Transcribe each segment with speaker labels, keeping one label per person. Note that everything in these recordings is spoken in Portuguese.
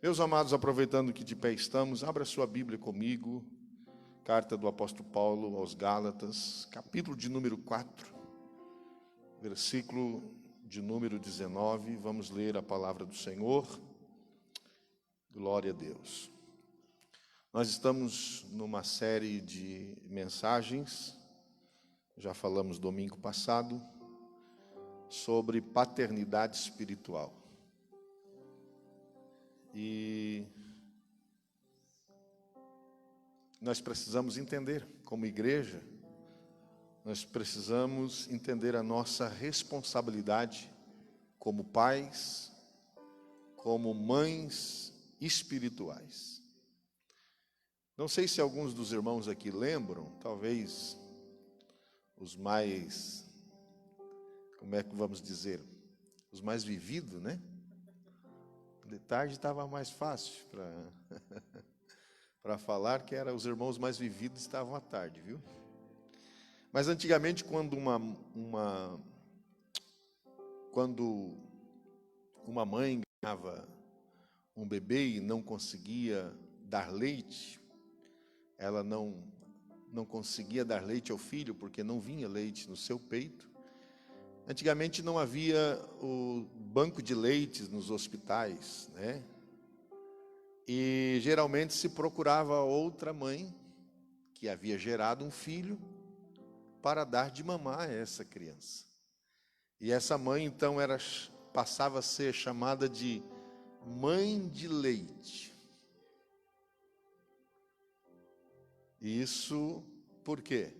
Speaker 1: Meus amados, aproveitando que de pé estamos, abra sua Bíblia comigo, carta do apóstolo Paulo aos Gálatas, capítulo de número 4, versículo de número 19, vamos ler a palavra do Senhor. Glória a Deus. Nós estamos numa série de mensagens, já falamos domingo passado, sobre paternidade espiritual. E nós precisamos entender, como igreja, nós precisamos entender a nossa responsabilidade como pais, como mães espirituais. Não sei se alguns dos irmãos aqui lembram, talvez os mais, como é que vamos dizer, os mais vividos, né? De tarde estava mais fácil para falar, que era os irmãos mais vividos estavam à tarde, viu? Mas antigamente, quando uma mãe ganhava um bebê e não conseguia dar leite, ela não conseguia dar leite ao filho porque não vinha leite no seu peito. Antigamente não havia o banco de leites nos hospitais, né? E geralmente se procurava outra mãe que havia gerado um filho para dar de mamar a essa criança. E essa mãe então passava a ser chamada de mãe de leite. E isso por quê?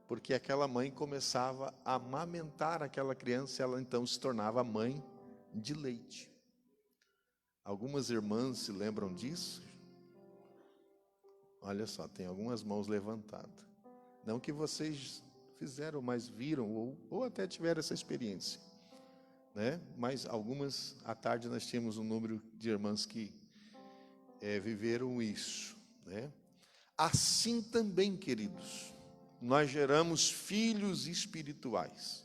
Speaker 1: Porque aquela mãe começava a amamentar aquela criança e ela então se tornava mãe de leite. Algumas irmãs se lembram disso? Olha só, tem algumas mãos levantadas. Não que vocês fizeram, mas viram ou até tiveram essa experiência, né? Mas algumas, à tarde nós tínhamos um número de irmãs que viveram isso, né? Assim também, queridos, nós geramos filhos espirituais.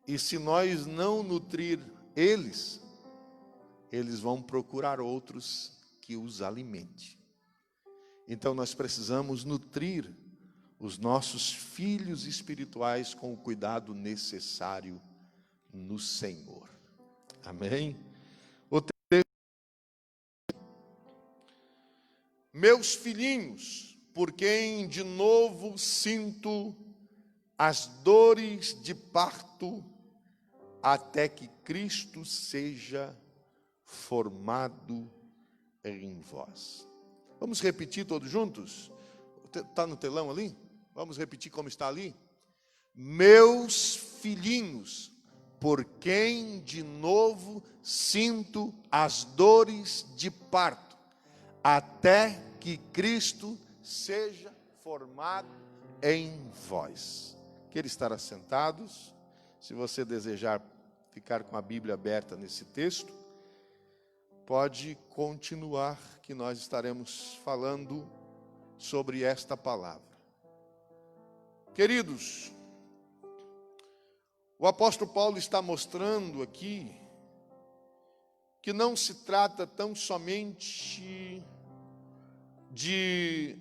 Speaker 1: E se nós não nutrir eles vão procurar outros que os alimente. Então nós precisamos nutrir os nossos filhos espirituais com o cuidado necessário no Senhor. Amém? O texto: meus filhinhos, por quem de novo sinto as dores de parto, até que Cristo seja formado em vós. Vamos repetir todos juntos? Está no telão ali? Vamos repetir como está ali? Meus filhinhos, por quem de novo sinto as dores de parto, até que Cristo seja formado em vós. Queira estar assentados. Se você desejar ficar com a Bíblia aberta nesse texto, pode continuar, que nós estaremos falando sobre esta palavra. Queridos, o apóstolo Paulo está mostrando aqui que não se trata tão somente de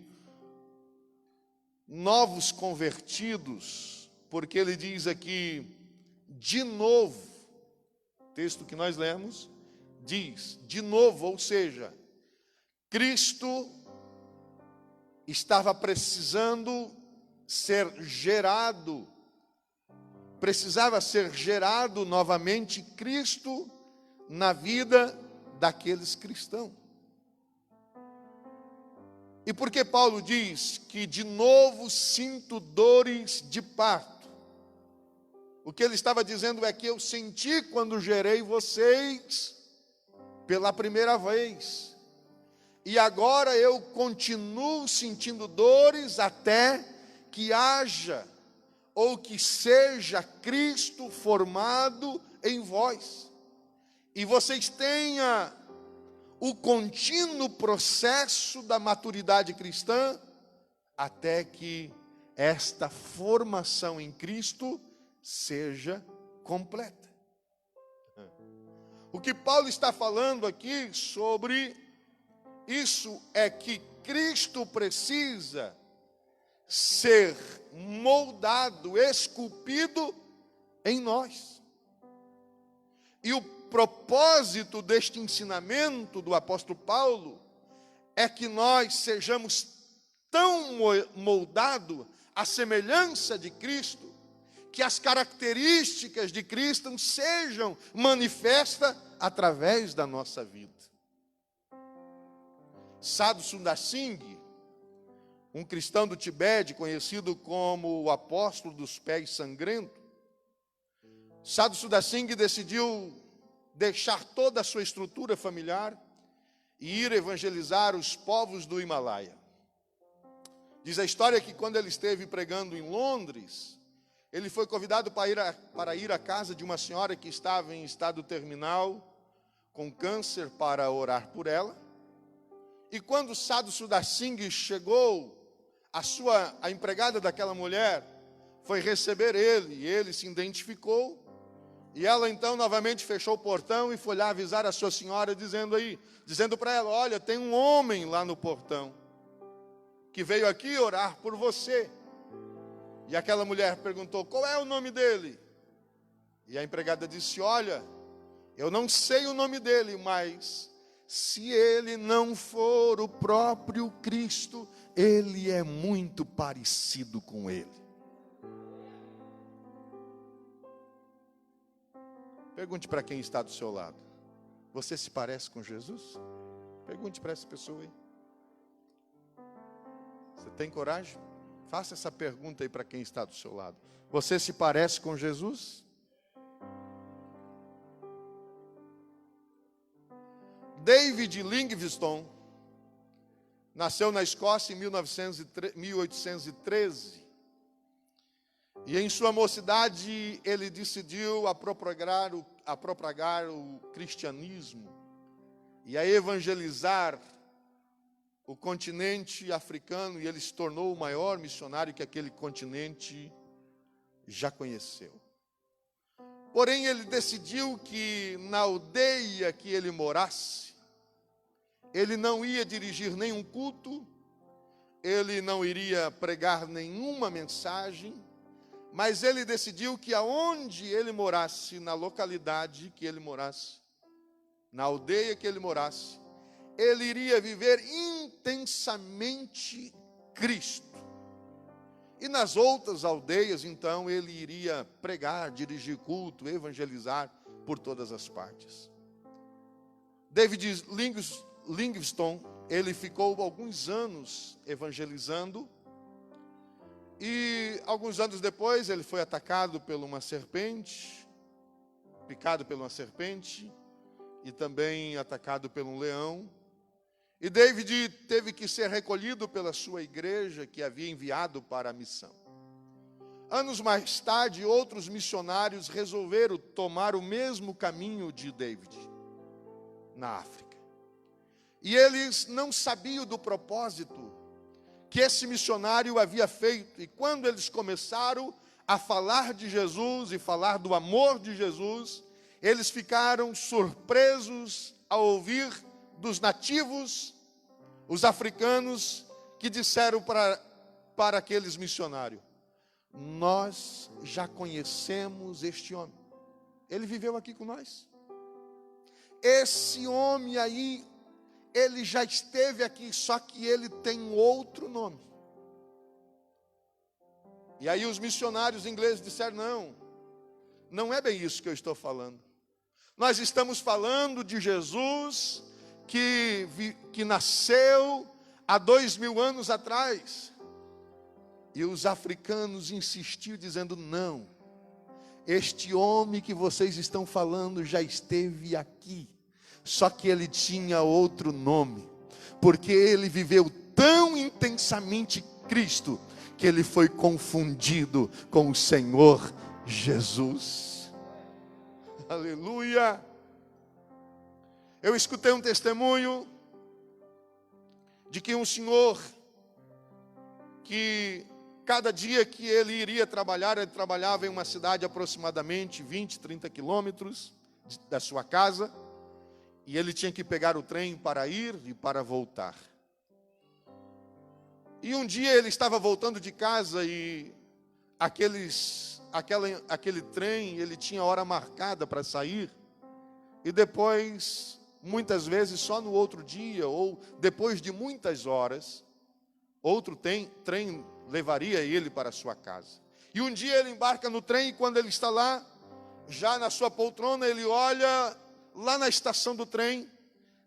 Speaker 1: novos convertidos, porque ele diz aqui, de novo, texto que nós lemos, diz, de novo, ou seja, Cristo estava precisando ser gerado, precisava ser gerado novamente Cristo na vida daqueles cristãos. E por que Paulo diz que de novo sinto dores de parto? O que ele estava dizendo é que eu senti quando gerei vocês pela primeira vez. E agora eu continuo sentindo dores até que haja ou que seja Cristo formado em vós. E vocês tenham o contínuo processo da maturidade cristã até que esta formação em Cristo seja completa. O que Paulo está falando aqui sobre isso é que Cristo precisa ser moldado, esculpido em nós. E o propósito deste ensinamento do apóstolo Paulo é que nós sejamos tão moldados à semelhança de Cristo, que as características de Cristo sejam manifestas através da nossa vida. Sadhu Sundar Singh, um cristão do Tibete, conhecido como o apóstolo dos pés sangrentos, Sadhu Sundar Singh decidiu deixar toda a sua estrutura familiar e ir evangelizar os povos do Himalaia. Diz a história que quando ele esteve pregando em Londres, ele foi convidado para ir à casa de uma senhora que estava em estado terminal, com câncer, para orar por ela. E quando Sadhu Sundar Singh chegou, a empregada daquela mulher foi receber ele, e ele se identificou. E ela então novamente fechou o portão e foi lá avisar a sua senhora, dizendo para ela: olha, tem um homem lá no portão, que veio aqui orar por você. E aquela mulher perguntou: qual é o nome dele? E a empregada disse: olha, eu não sei o nome dele, mas se ele não for o próprio Cristo, ele é muito parecido com ele. Pergunte para quem está do seu lado: você se parece com Jesus? Pergunte para essa pessoa aí. Você tem coragem? Faça essa pergunta aí para quem está do seu lado. Você se parece com Jesus? David Livingstone nasceu na Escócia em 1813. E em sua mocidade ele decidiu propagar o cristianismo e a evangelizar o continente africano, e ele se tornou o maior missionário que aquele continente já conheceu. Porém, ele decidiu que na aldeia que ele morasse, ele não ia dirigir nenhum culto, ele não iria pregar nenhuma mensagem, mas ele decidiu que aonde ele morasse, na localidade que ele morasse, na aldeia que ele morasse, ele iria viver intensamente Cristo. E nas outras aldeias, então, ele iria pregar, dirigir culto, evangelizar por todas as partes. David Livingstone, ele ficou alguns anos evangelizando, e alguns anos depois ele foi atacado por uma serpente, picado por uma serpente, e também atacado por um leão. E David teve que ser recolhido pela sua igreja, que havia enviado para a missão. Anos mais tarde, outros missionários resolveram tomar o mesmo caminho de David, na África. E eles não sabiam do propósito que esse missionário havia feito. E quando eles começaram a falar de Jesus e falar do amor de Jesus, eles ficaram surpresos ao ouvir dos nativos, os africanos, que disseram para aqueles missionários: nós já conhecemos este homem, ele viveu aqui com nós. Esse homem aí, ele já esteve aqui, só que ele tem outro nome. E aí os missionários ingleses disseram: não é bem isso que eu estou falando. Nós estamos falando de Jesus que nasceu há 2000 anos atrás. E os africanos insistiram, dizendo: não, este homem que vocês estão falando já esteve aqui, só que ele tinha outro nome, porque ele viveu tão intensamente Cristo, que ele foi confundido com o Senhor Jesus. Aleluia! Eu escutei um testemunho de que um senhor, que cada dia que ele iria trabalhar, ele trabalhava em uma cidade aproximadamente 20, 30 quilômetros da sua casa. E ele tinha que pegar o trem para ir e para voltar. E um dia ele estava voltando de casa e aquele trem, ele tinha hora marcada para sair. E depois, muitas vezes, só no outro dia, ou depois de muitas horas, outro trem levaria ele para a sua casa. E um dia ele embarca no trem e quando ele está lá, já na sua poltrona, ele olha lá na estação do trem,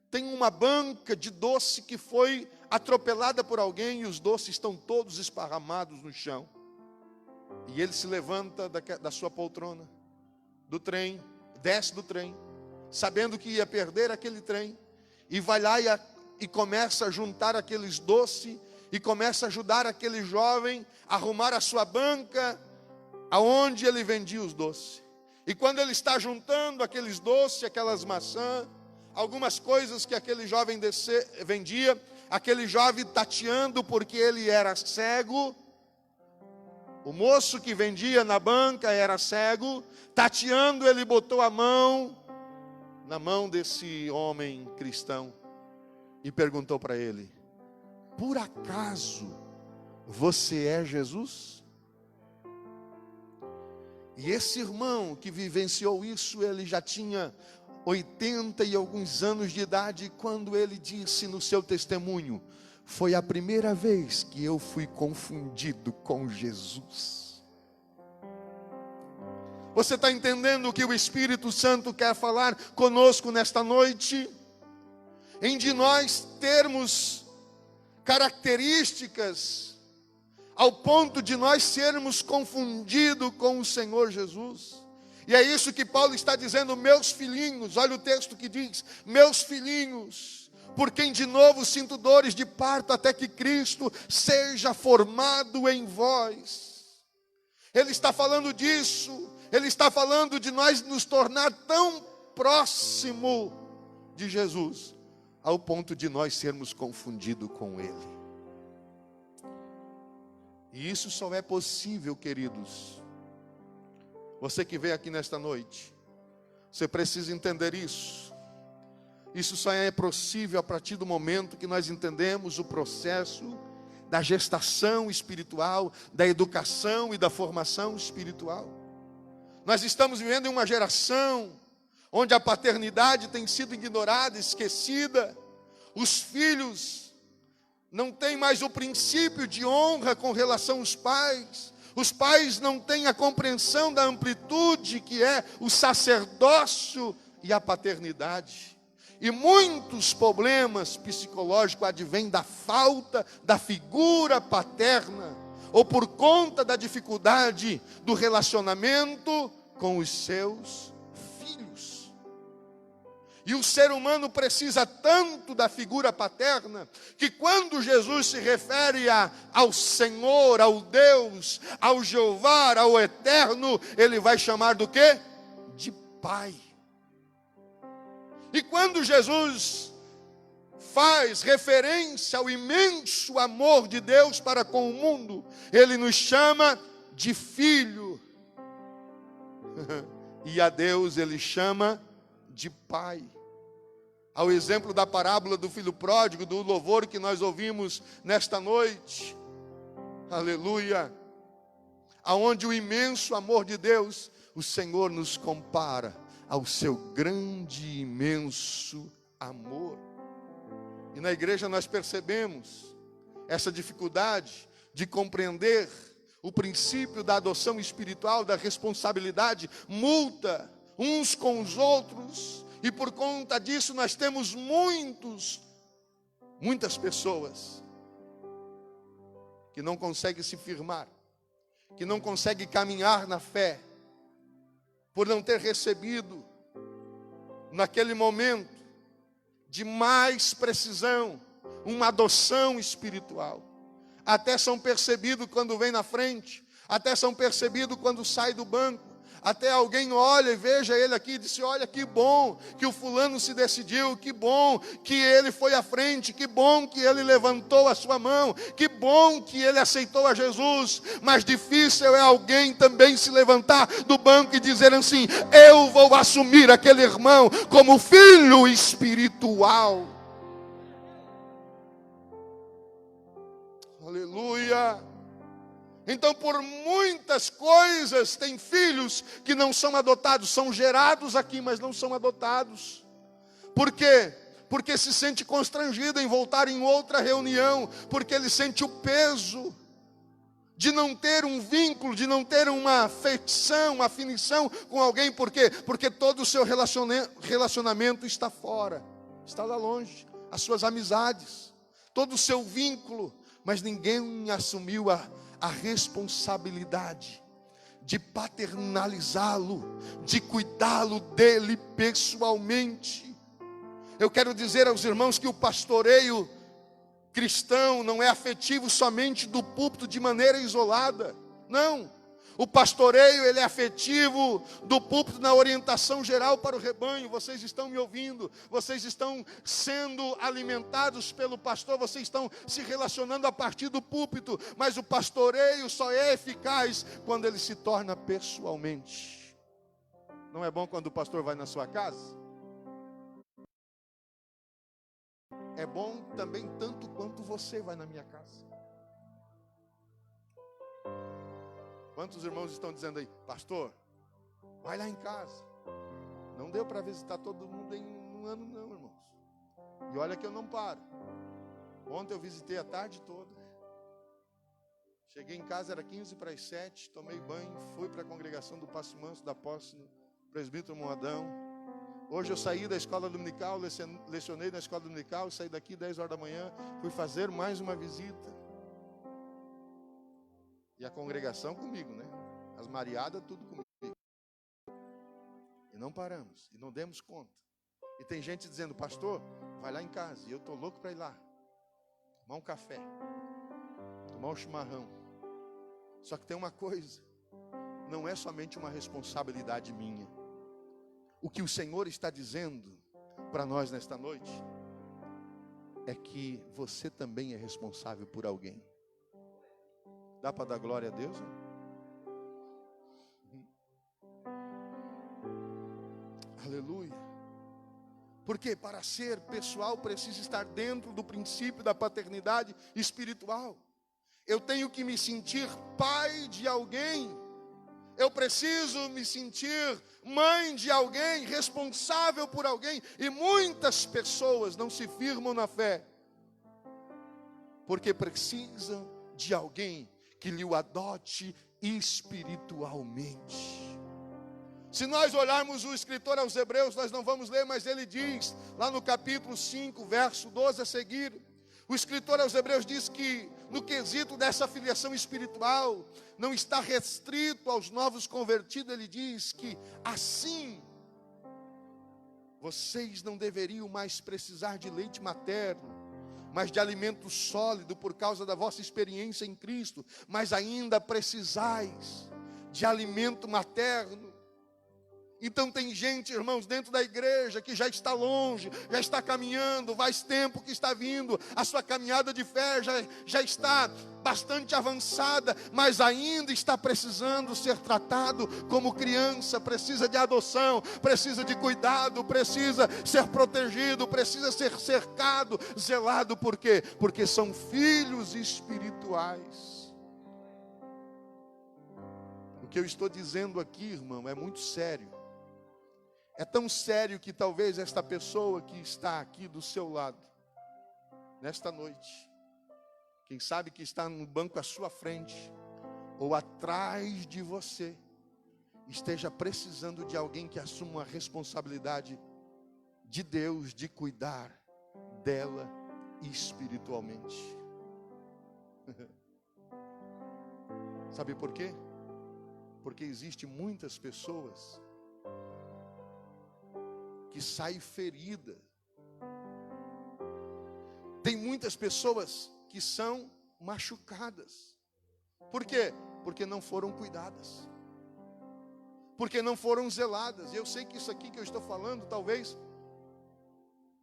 Speaker 1: tem uma banca de doce que foi atropelada por alguém e os doces estão todos esparramados no chão. E ele se levanta da sua poltrona, do trem, desce do trem, sabendo que ia perder aquele trem, e vai lá e começa a juntar aqueles doces, e começa a ajudar aquele jovem a arrumar a sua banca, aonde ele vendia os doces. E quando ele está juntando aqueles doces, aquelas maçãs, algumas coisas que aquele jovem vendia, aquele jovem tateando porque ele era cego, o moço que vendia na banca era cego, tateando ele botou a mão na mão desse homem cristão e perguntou para ele: por acaso você é Jesus? E esse irmão que vivenciou isso, ele já tinha 80 e alguns anos de idade, quando ele disse no seu testemunho: foi a primeira vez que eu fui confundido com Jesus. Você está entendendo o que o Espírito Santo quer falar conosco nesta noite? Em de nós termos características ao ponto de nós sermos confundidos com o Senhor Jesus. E é isso que Paulo está dizendo: meus filhinhos, olha o texto que diz: meus filhinhos, por quem de novo sinto dores de parto, até que Cristo seja formado em vós. Ele está falando disso, ele está falando de nós nos tornar tão próximo de Jesus, ao ponto de nós sermos confundidos com Ele. E isso só é possível, queridos. Você que veio aqui nesta noite, você precisa entender isso. Isso só é possível a partir do momento que nós entendemos o processo da gestação espiritual, da educação e da formação espiritual. Nós estamos vivendo em uma geração onde a paternidade tem sido ignorada, esquecida. Os filhos não têm mais o princípio de honra com relação aos pais. Os pais não têm a compreensão da amplitude que é o sacerdócio e a paternidade. E muitos problemas psicológicos advêm da falta da figura paterna, ou por conta da dificuldade do relacionamento com os seus filhos. E o ser humano precisa tanto da figura paterna, que quando Jesus se refere ao Senhor, ao Deus, ao Jeová, ao Eterno, ele vai chamar do quê? De Pai. E quando Jesus faz referência ao imenso amor de Deus para com o mundo, ele nos chama de filho. E a Deus ele chama de Pai. Ao exemplo da parábola do filho pródigo, do louvor que nós ouvimos nesta noite, aleluia, aonde o imenso amor de Deus, o Senhor nos compara ao seu grande e imenso amor. E na igreja nós percebemos essa dificuldade de compreender o princípio da adoção espiritual, da responsabilidade mútua uns com os outros. E por conta disso nós temos muitas pessoas que não conseguem se firmar, que não conseguem caminhar na fé, por não ter recebido naquele momento de mais precisão uma adoção espiritual. Até são percebidos quando vem na frente, até são percebidos quando sai do banco, Até alguém olha e veja ele aqui e disse: olha que bom que o fulano se decidiu, que bom que ele foi à frente, que bom que ele levantou a sua mão, que bom que ele aceitou a Jesus. Mas difícil é alguém também se levantar do banco e dizer assim: eu vou assumir aquele irmão como filho espiritual. Aleluia. Então, por muitas coisas, tem filhos que não são adotados, são gerados aqui, mas não são adotados. Por quê? Porque se sente constrangido em voltar em outra reunião, porque ele sente o peso de não ter um vínculo, de não ter uma afeição, uma afinição com alguém. Por quê? Porque todo o seu relacionamento está fora, está lá longe, as suas amizades, todo o seu vínculo, mas ninguém assumiu a responsabilidade de paternalizá-lo, de cuidá-lo dele pessoalmente. Eu quero dizer aos irmãos que o pastoreio cristão não é afetivo somente do púlpito de maneira isolada. Não. O pastoreio, ele é afetivo do púlpito na orientação geral para o rebanho. Vocês estão me ouvindo, vocês estão sendo alimentados pelo pastor, vocês estão se relacionando a partir do púlpito. Mas o pastoreio só é eficaz quando ele se torna pessoalmente. Não é bom quando o pastor vai na sua casa? É bom também tanto quanto você vai na minha casa. Quantos irmãos estão dizendo aí: pastor, vai lá em casa. Não deu para visitar todo mundo em um ano não, irmãos. E olha que eu não paro. Ontem eu visitei a tarde toda. Cheguei em casa, era 7:15, tomei banho, fui para a congregação do Passo Manso, da Apóstolo Presbítero Moadão. Hoje eu saí da escola dominical, lecionei na escola dominical, saí daqui 10 horas da manhã, fui fazer mais uma visita. E a congregação comigo, né? As mariadas, tudo comigo. E não paramos, e não demos conta. E tem gente dizendo: pastor, vai lá em casa. E eu estou louco para ir lá. Tomar um café. Tomar um chimarrão. Só que tem uma coisa. Não é somente uma responsabilidade minha. O que o Senhor está dizendo para nós nesta noite é que você também é responsável por alguém. Dá para dar glória a Deus? Aleluia. Porque para ser pessoal precisa estar dentro do princípio da paternidade espiritual. Eu tenho que me sentir pai de alguém. Eu preciso me sentir mãe de alguém, responsável por alguém. E muitas pessoas não se firmam na fé, porque precisam de alguém que lhe o adote espiritualmente. Se nós olharmos o escritor aos Hebreus, nós não vamos ler, mas ele diz, lá no capítulo 5, verso 12 a seguir, o escritor aos Hebreus diz que no quesito dessa filiação espiritual, não está restrito aos novos convertidos. Ele diz que assim, vocês não deveriam mais precisar de leite materno, mas de alimento sólido por causa da vossa experiência em Cristo, mas ainda precisais de alimento materno. Então tem gente, irmãos, dentro da igreja que já está longe, já está caminhando, faz tempo que está vindo, a sua caminhada de fé já está bastante avançada, mas ainda está precisando ser tratado como criança, precisa de adoção, precisa de cuidado, precisa ser protegido, precisa ser cercado, zelado. Por quê? Porque são filhos espirituais. O que eu estou dizendo aqui, irmão, é muito sério. É tão sério que talvez esta pessoa que está aqui do seu lado, nesta noite, quem sabe que está no banco à sua frente, ou atrás de você, esteja precisando de alguém que assuma a responsabilidade de Deus, de cuidar dela espiritualmente. Sabe por quê? Porque existem muitas pessoas que saem feridas. Tem muitas pessoas que são machucadas. Por quê? Porque não foram cuidadas. porque não foram zeladas. E eu sei que isso aqui que eu estou falando, talvez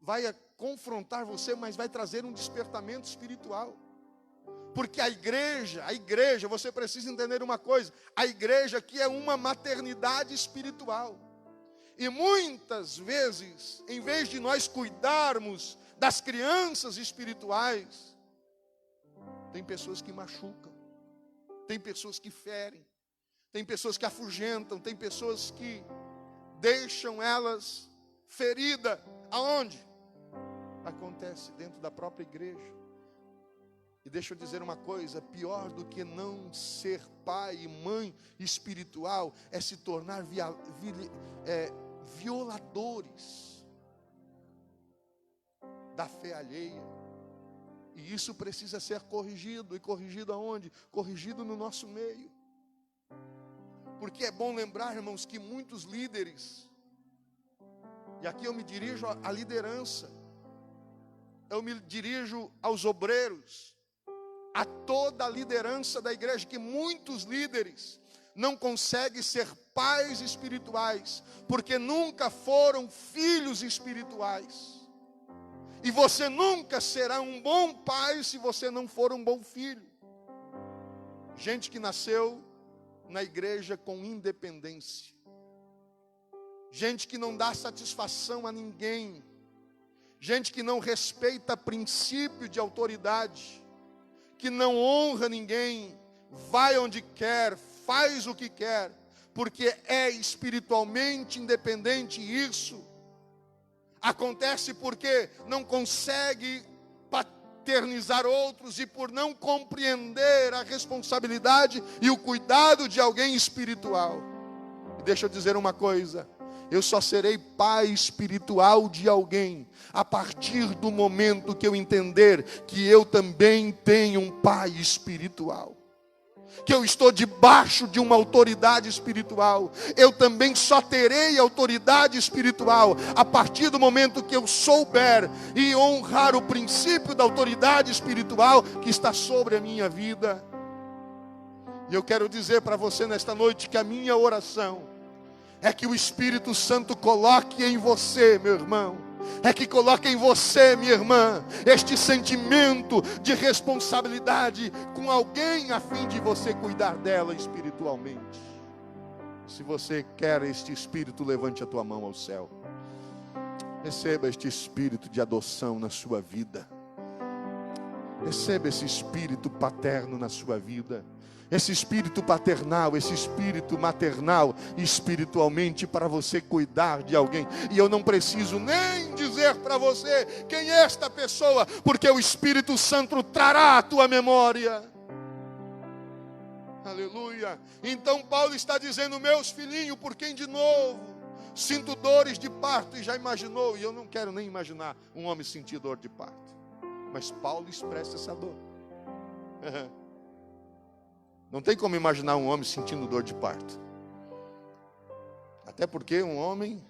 Speaker 1: vai confrontar você, mas vai trazer um despertamento espiritual. Porque a igreja, você precisa entender uma coisa, a igreja aqui é uma maternidade espiritual. E muitas vezes, em vez de nós cuidarmos das crianças espirituais, tem pessoas que machucam, tem pessoas que ferem, tem pessoas que afugentam, tem pessoas que deixam elas feridas. Aonde? Acontece dentro da própria igreja. E deixa eu dizer uma coisa, pior do que não ser pai e mãe espiritual é se tornar violadores da fé alheia. E isso precisa ser corrigido. E corrigido aonde? Corrigido no nosso meio. Porque é bom lembrar, irmãos, que muitos líderes, e aqui eu me dirijo à liderança, eu me dirijo aos obreiros, a toda a liderança da igreja, que muitos líderes não conseguem ser pais espirituais, porque nunca foram filhos espirituais. E você nunca será um bom pai se você não for um bom filho. Gente que nasceu na igreja com independência. Gente que não dá satisfação a ninguém. Gente que não respeita princípio de autoridade. Que não honra ninguém. Vai onde quer, faz o que quer. Porque é espiritualmente independente. Isso acontece porque não consegue paternizar outros e por não compreender a responsabilidade e o cuidado de alguém espiritual. E deixa eu dizer uma coisa, eu só serei pai espiritual de alguém a partir do momento que eu entender que eu também tenho um pai espiritual. Que eu estou debaixo de uma autoridade espiritual. Eu também só terei autoridade espiritual a partir do momento que eu souber e honrar o princípio da autoridade espiritual que está sobre a minha vida. E eu quero dizer para você nesta noite que a minha oração é que o Espírito Santo coloque em você, meu irmão, é que coloque em você, minha irmã, este sentimento de responsabilidade com alguém a fim de você cuidar dela espiritualmente. Se você quer este Espírito, levante a tua mão ao céu. Receba este Espírito de adoção na sua vida. Receba esse Espírito paterno na sua vida. Esse espírito paternal, esse espírito maternal, espiritualmente, para você cuidar de alguém. E eu não preciso nem dizer para você quem é esta pessoa, porque o Espírito Santo trará à tua memória. Aleluia. Então Paulo está dizendo, meus filhinhos, por quem de novo sinto dores de parto? E já imaginou, e eu não quero nem imaginar um homem sentir dor de parto. Mas Paulo expressa essa dor. Não tem como imaginar um homem sentindo dor de parto. Até porque um homem,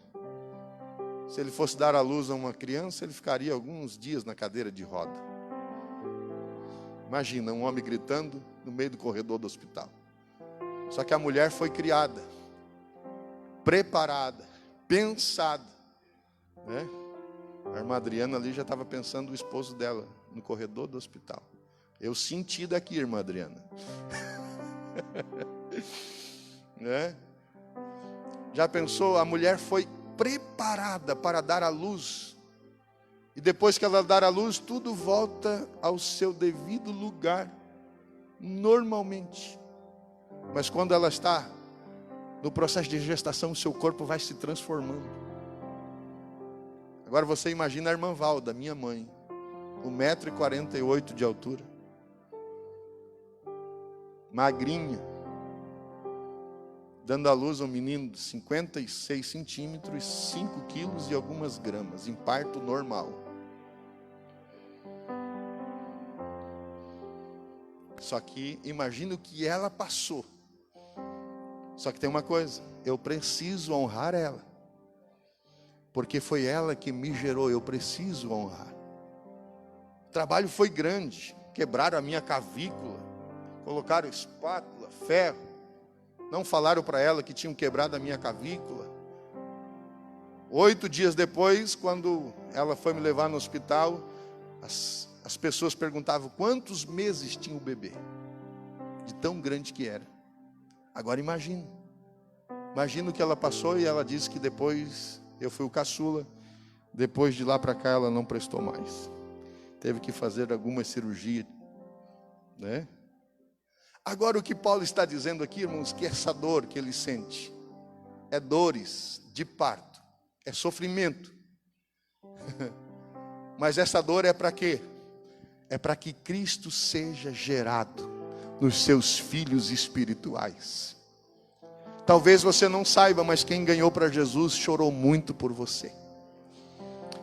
Speaker 1: se ele fosse dar à luz a uma criança, ele ficaria alguns dias na cadeira de roda. Imagina um homem gritando no meio do corredor do hospital. Só que a mulher foi criada, preparada, pensada, né? A irmã Adriana ali já estava pensando no esposo dela no corredor do hospital. Eu senti daqui, irmã Adriana. Né? Já pensou? A mulher foi preparada para dar à luz. E depois que ela dar à luz, tudo volta ao seu devido lugar, normalmente. Mas quando ela está no processo de gestação, o seu corpo vai se transformando. Agora você imagina a irmã Valda, minha mãe, 1,48 m de altura, magrinha, dando à luz a um menino de 56 centímetros, 5 quilos e algumas gramas, em parto normal. Só que imagina o que ela passou. Só que tem uma coisa, eu preciso honrar ela. Porque foi ela que me gerou, eu preciso honrar. O trabalho foi grande, quebraram a minha cavícula, colocaram espátula, ferro. Não falaram para ela que tinham quebrado a minha clavícula. 8 dias depois, quando ela foi me levar no hospital, as pessoas perguntavam quantos meses tinha o bebê, de tão grande que era. Agora imagina o que ela passou, e ela disse que depois, eu fui o caçula, depois de lá para cá ela não prestou mais. Teve que fazer alguma cirurgia, né? Agora o que Paulo está dizendo aqui, irmãos, que essa dor que ele sente é dores de parto, é sofrimento. Mas essa dor é para quê? É para que Cristo seja gerado nos seus filhos espirituais. Talvez você não saiba, mas quem ganhou para Jesus chorou muito por você.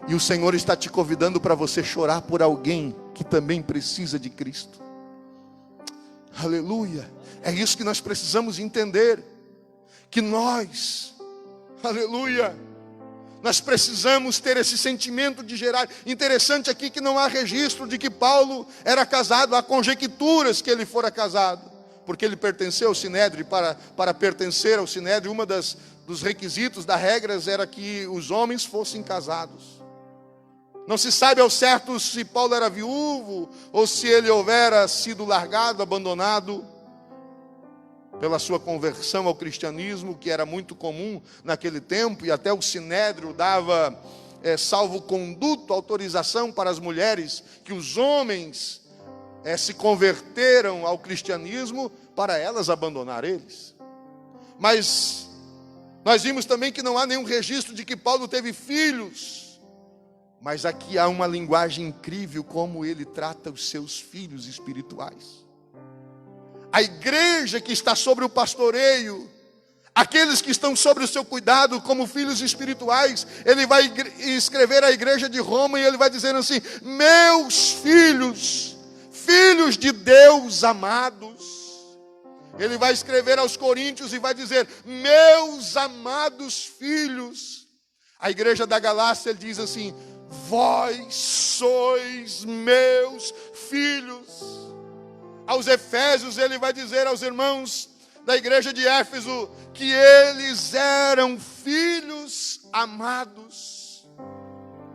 Speaker 1: E o Senhor está te convidando para você chorar por alguém que também precisa de Cristo. Aleluia. É isso que nós precisamos entender. Que nós, aleluia, nós precisamos ter esse sentimento de gerar. Interessante aqui que não há registro de que Paulo era casado. Há conjecturas que ele fora casado, porque ele pertenceu ao Sinédrio. Para pertencer ao Sinédrio, dos requisitos, das regras, era que os homens fossem casados. Não se sabe ao certo se Paulo era viúvo, ou se ele houvera sido largado, abandonado, pela sua conversão ao cristianismo, que era muito comum naquele tempo, e até o Sinédrio dava salvo-conduto, autorização para as mulheres, que os homens se converteram ao cristianismo, para elas abandonar eles. Mas nós vimos também que não há nenhum registro de que Paulo teve filhos. Mas aqui há uma linguagem incrível, como ele trata os seus filhos espirituais. A igreja que está sobre o pastoreio, aqueles que estão sobre o seu cuidado como filhos espirituais, ele vai escrever à igreja de Roma e ele vai dizer assim: meus filhos, filhos de Deus amados. Ele vai escrever aos coríntios e vai dizer: meus amados filhos. A igreja da Galácia, ele diz assim: vós sois meus filhos. Aos Efésios, ele vai dizer aos irmãos da igreja de Éfeso que eles eram filhos amados.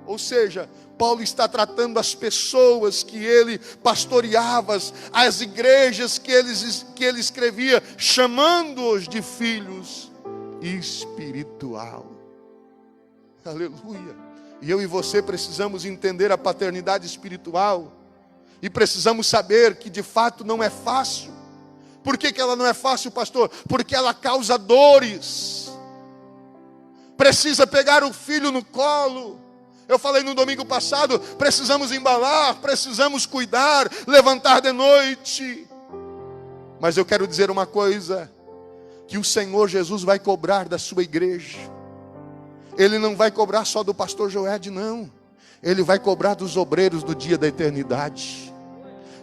Speaker 1: Ou seja, Paulo está tratando as pessoas que ele pastoreava, as igrejas que ele escrevia, chamando-os de filhos espiritual. Aleluia. E eu e você precisamos entender a paternidade espiritual. E precisamos saber que de fato não é fácil. Por que ela não é fácil, pastor? Porque ela causa dores. Precisa pegar o filho no colo. Eu falei no domingo passado, precisamos embalar, precisamos cuidar, levantar de noite. Mas eu quero dizer uma coisa, que o Senhor Jesus vai cobrar da sua igreja. Ele não vai cobrar só do pastor Joed, não. Ele vai cobrar dos obreiros do dia da eternidade.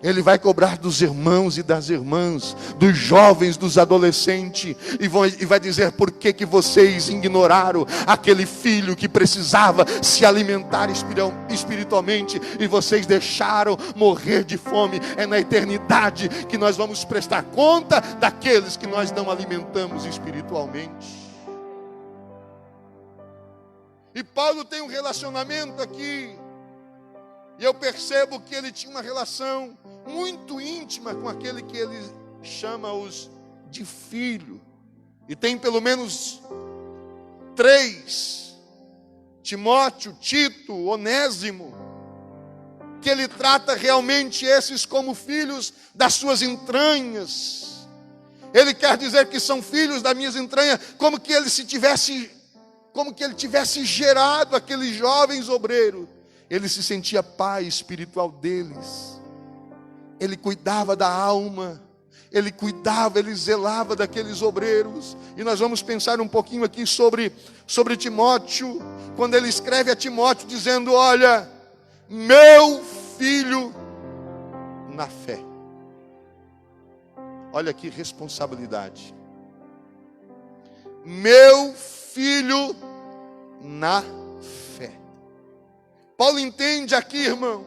Speaker 1: Ele vai cobrar dos irmãos e das irmãs, dos jovens, dos adolescentes, e vai dizer: por que vocês ignoraram aquele filho que precisava se alimentar espiritualmente, e vocês deixaram morrer de fome? É na eternidade que nós vamos prestar conta daqueles que nós não alimentamos espiritualmente. E Paulo tem um relacionamento aqui, e eu percebo que ele tinha uma relação muito íntima com aquele que ele chama-os de filho. E tem pelo menos 3, Timóteo, Tito, Onésimo, que ele trata realmente esses como filhos das suas entranhas. Ele quer dizer que são filhos das minhas entranhas, como que ele tivesse gerado aqueles jovens obreiros. Ele se sentia pai espiritual deles. Ele cuidava da alma. Ele cuidava, ele zelava daqueles obreiros. E nós vamos pensar um pouquinho aqui sobre Timóteo. Quando ele escreve a Timóteo dizendo: olha, meu filho na fé. Olha que responsabilidade. Meu filho na fé. Paulo entende aqui, irmão.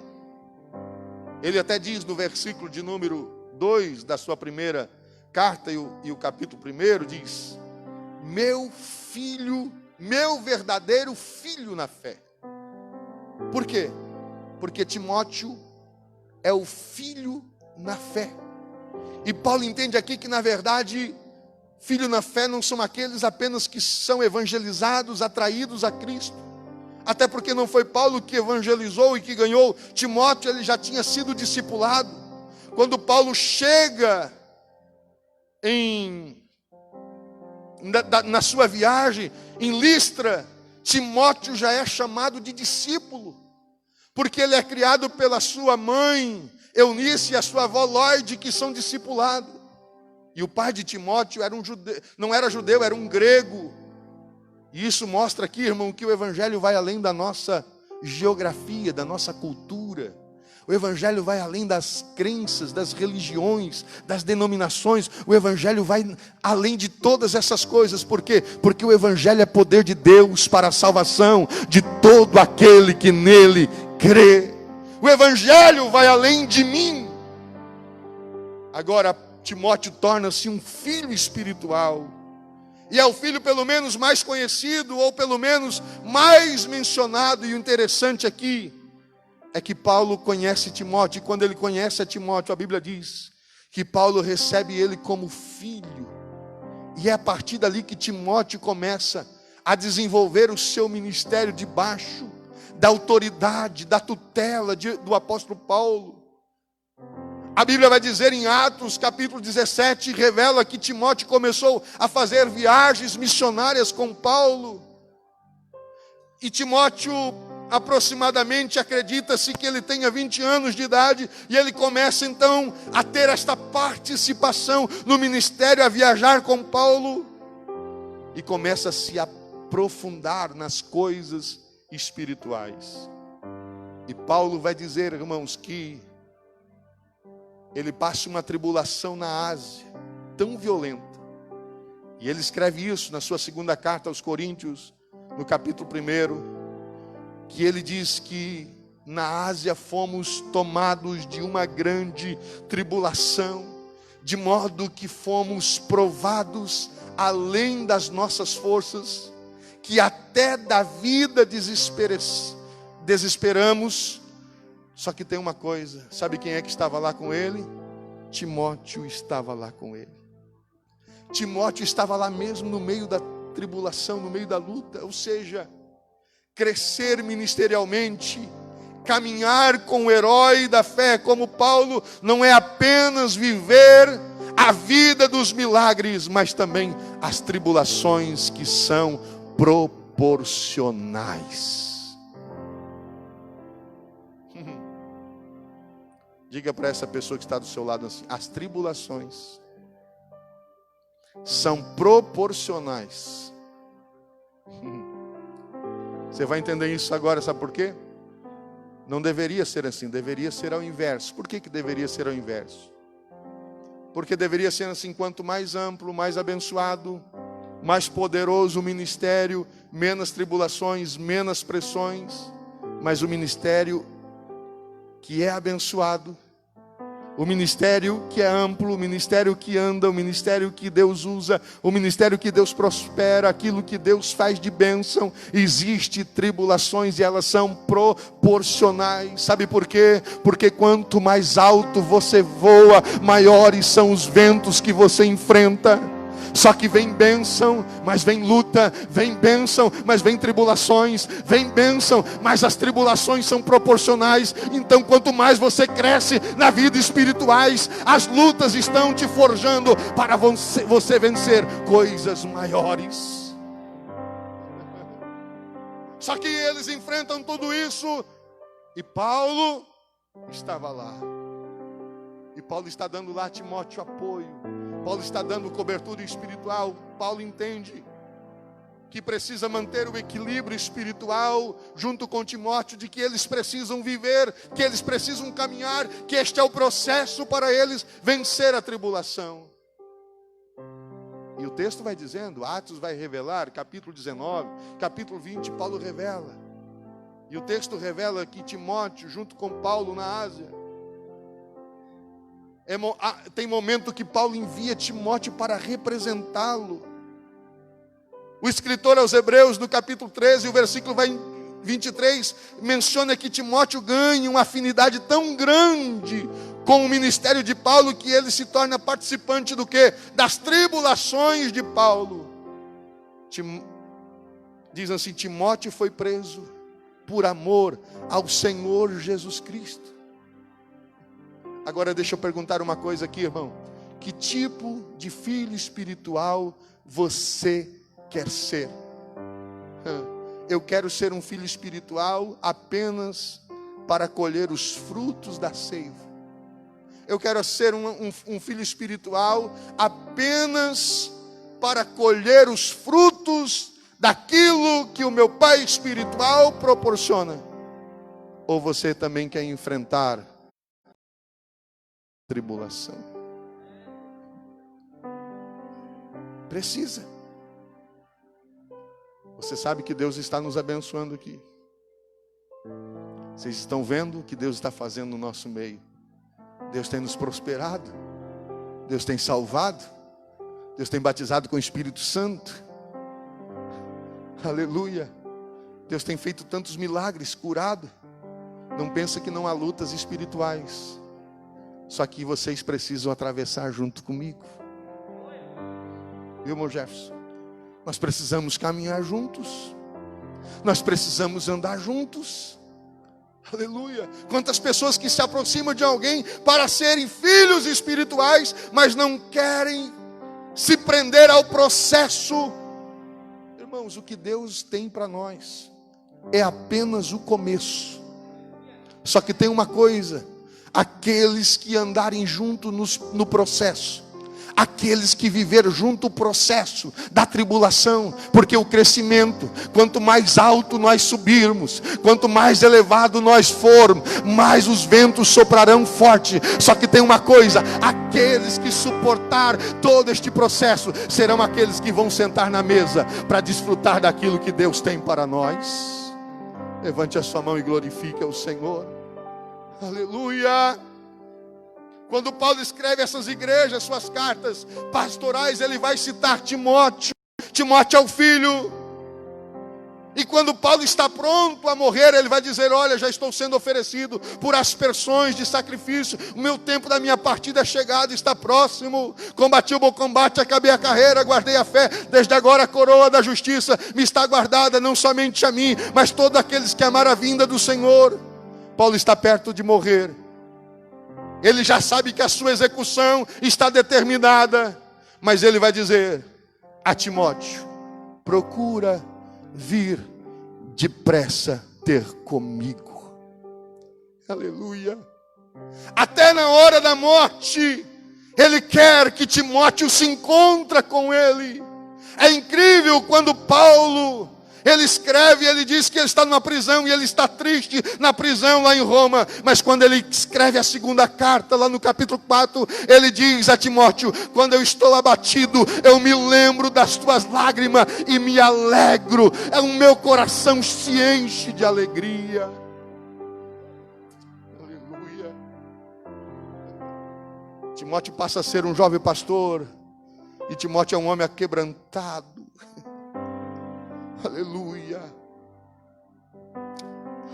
Speaker 1: Ele até diz no versículo de número 2 da sua primeira carta e o capítulo 1 diz: meu filho, meu verdadeiro filho na fé. Por quê? Porque Timóteo é o filho na fé. E Paulo entende aqui que, na verdade, filho na fé não são aqueles apenas que são evangelizados, atraídos a Cristo. Até porque não foi Paulo que evangelizou e que ganhou Timóteo, ele já tinha sido discipulado. Quando Paulo chega na sua viagem em Listra, Timóteo já é chamado de discípulo, porque ele é criado pela sua mãe Eunice e a sua avó Lloyd, que são discipulados. E o pai de Timóteo era um judeu, não era judeu, era um grego. E isso mostra aqui, irmão, que o evangelho vai além da nossa geografia, da nossa cultura. O evangelho vai além das crenças, das religiões, das denominações. O evangelho vai além de todas essas coisas. Por quê? Porque o evangelho é poder de Deus para a salvação de todo aquele que nele crê. O evangelho vai além de mim. Agora, Timóteo torna-se um filho espiritual. E é o filho pelo menos mais conhecido, ou pelo menos mais mencionado. E o interessante aqui é que Paulo conhece Timóteo. E quando ele conhece a Timóteo, a Bíblia diz que Paulo recebe ele como filho. E é a partir dali que Timóteo começa a desenvolver o seu ministério debaixo da autoridade, da tutela do apóstolo Paulo. A Bíblia vai dizer em Atos capítulo 17, revela que Timóteo começou a fazer viagens missionárias com Paulo. E Timóteo, aproximadamente, acredita-se que ele tenha 20 anos de idade, e ele começa então a ter esta participação no ministério, a viajar com Paulo, e começa a se aprofundar nas coisas espirituais. E Paulo vai dizer, irmãos, que ele passa uma tribulação na Ásia tão violenta, e ele escreve isso na sua segunda carta aos Coríntios, no capítulo 1, que ele diz que na Ásia fomos tomados de uma grande tribulação, de modo que fomos provados além das nossas forças, que até da vida desesperamos. Só que tem uma coisa, sabe quem é que estava lá com ele? Timóteo estava lá com ele. Timóteo estava lá mesmo no meio da tribulação, no meio da luta. Ou seja, crescer ministerialmente, caminhar com o herói da fé como Paulo, não é apenas viver a vida dos milagres, mas também as tribulações que são proporcionais. Diga para essa pessoa que está do seu lado assim: as tribulações são proporcionais. Você vai entender isso agora, sabe por quê? Não deveria ser assim, deveria ser ao inverso. Por que deveria ser ao inverso? Porque deveria ser assim: quanto mais amplo, mais abençoado, mais poderoso o ministério, menos tribulações, menos pressões. Mas o ministério que é abençoado, o ministério que é amplo, o ministério que anda, o ministério que Deus usa, o ministério que Deus prospera, aquilo que Deus faz de bênção, existe tribulações e elas são proporcionais. Sabe por quê? Porque quanto mais alto você voa, maiores são os ventos que você enfrenta. Só que vem bênção, mas vem luta, vem bênção, mas vem tribulações, vem bênção, mas as tribulações são proporcionais. Então quanto mais você cresce na vida espirituais, as lutas estão te forjando para você vencer coisas maiores. Só que eles enfrentam tudo isso, e Paulo estava lá. E Paulo está dando lá a Timóteo apoio. Paulo está dando cobertura espiritual. Paulo entende que precisa manter o equilíbrio espiritual junto com Timóteo, de que eles precisam viver, que eles precisam caminhar, que este é o processo para eles vencer a tribulação. E o texto vai dizendo, Atos vai revelar, capítulo 19, capítulo 20, Paulo revela. E o texto revela que Timóteo, junto com Paulo na Ásia, Tem momento que Paulo envia Timóteo para representá-lo. O escritor aos Hebreus, no capítulo 13, o versículo 23, menciona que Timóteo ganha uma afinidade tão grande com o ministério de Paulo, que ele se torna participante do quê? Das tribulações de Paulo. Diz assim: Timóteo foi preso por amor ao Senhor Jesus Cristo. Agora deixa eu perguntar uma coisa aqui, irmão. Que tipo de filho espiritual você quer ser? Eu quero ser um filho espiritual apenas para colher os frutos da seiva. Eu quero ser um filho espiritual apenas para colher os frutos daquilo que o meu pai espiritual proporciona. Ou você também quer enfrentar tribulação? Precisa. Você sabe que Deus está nos abençoando aqui. Vocês estão vendo o que Deus está fazendo no nosso meio. Deus tem nos prosperado. Deus tem salvado. Deus tem batizado com o Espírito Santo. Aleluia. Deus tem feito tantos milagres, curado. Não pensa que não há lutas espirituais. Só que vocês precisam atravessar junto comigo. Viu, irmão Jefferson? Nós precisamos caminhar juntos. Nós precisamos andar juntos. Aleluia. Quantas pessoas que se aproximam de alguém para serem filhos espirituais, mas não querem se prender ao processo. Irmãos, o que Deus tem para nós é apenas o começo. Só que tem uma coisa: aqueles que andarem junto no processo, aqueles que viveram junto o processo da tribulação, porque o crescimento, quanto mais alto nós subirmos, quanto mais elevado nós formos, mais os ventos soprarão forte. Só que tem uma coisa: aqueles que suportar todo este processo serão aqueles que vão sentar na mesa para desfrutar daquilo que Deus tem para nós. Levante a sua mão e glorifique ao Senhor. Aleluia. Quando Paulo escreve essas igrejas, suas cartas pastorais, ele vai citar Timóteo. Timóteo é o filho. E quando Paulo está pronto a morrer, ele vai dizer: olha, já estou sendo oferecido por aspersões de sacrifício. O meu tempo da minha partida é chegado, está próximo. Combati o bom combate, acabei a carreira, guardei a fé. Desde agora a coroa da justiça me está guardada, não somente a mim, mas todos aqueles que amaram a vinda do Senhor. Paulo está perto de morrer. Ele já sabe que a sua execução está determinada. Mas ele vai dizer a Timóteo: procura vir depressa ter comigo. Aleluia. Até na hora da morte, ele quer que Timóteo se encontre com ele. É incrível quando Paulo, ele escreve, ele diz que ele está numa prisão e ele está triste na prisão lá em Roma. Mas quando ele escreve a segunda carta, lá no capítulo 4, ele diz a Timóteo: quando eu estou abatido, eu me lembro das tuas lágrimas e me alegro. O meu coração se enche de alegria. Aleluia. Timóteo passa a ser um jovem pastor. E Timóteo é um homem aquebrantado. Aleluia.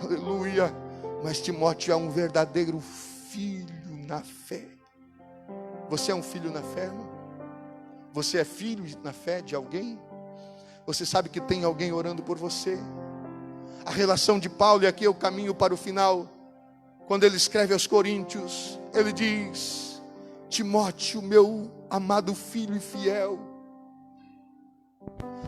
Speaker 1: Aleluia. Mas Timóteo é um verdadeiro filho na fé. Você é um filho na fé, irmão? Você é filho na fé de alguém? Você sabe que tem alguém orando por você? A relação de Paulo, e aqui é o caminho para o final, quando ele escreve aos Coríntios, ele diz: Timóteo, meu amado filho e fiel.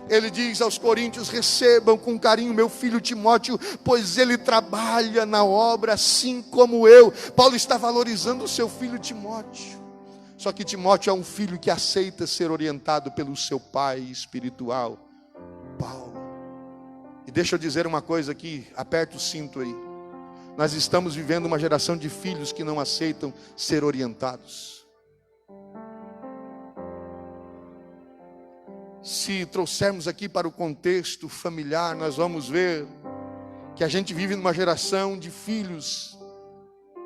Speaker 1: Ele diz aos Coríntios: recebam com carinho meu filho Timóteo, pois ele trabalha na obra assim como eu. Paulo está valorizando o seu filho Timóteo. Só que Timóteo é um filho que aceita ser orientado pelo seu pai espiritual, Paulo. E deixa eu dizer uma coisa aqui, aperta o cinto aí. Nós estamos vivendo uma geração de filhos que não aceitam ser orientados. Se trouxermos aqui para o contexto familiar, nós vamos ver que a gente vive numa geração de filhos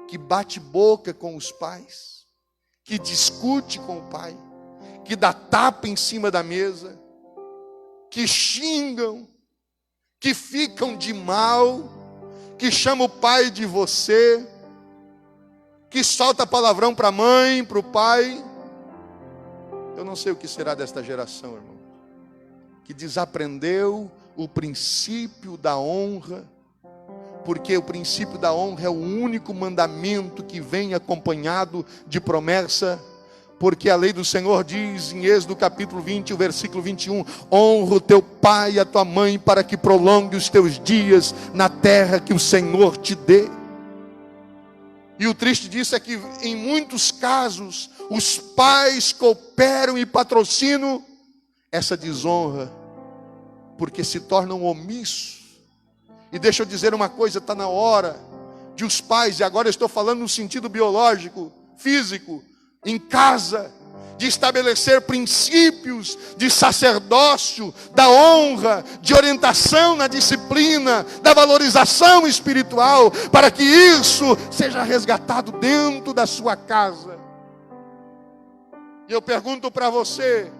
Speaker 1: que bate boca com os pais, que discute com o pai, que dá tapa em cima da mesa, que xingam, que ficam de mal, que chama o pai de você, que solta palavrão para a mãe, para o pai. Eu não sei o que será desta geração, irmão, que desaprendeu o princípio da honra, porque o princípio da honra é o único mandamento que vem acompanhado de promessa, porque a lei do Senhor diz em Êxodo capítulo 20, o versículo 21, honra o teu pai e a tua mãe para que prolongue os teus dias na terra que o Senhor te dê. E o triste disso é que em muitos casos os pais cooperam e patrocinam essa desonra, porque se tornam omissos. E deixa eu dizer uma coisa, está na hora de os pais, e agora eu estou falando no sentido biológico, físico, em casa, de estabelecer princípios de sacerdócio, da honra, de orientação na disciplina, da valorização espiritual, para que isso seja resgatado dentro da sua casa. E eu pergunto para você,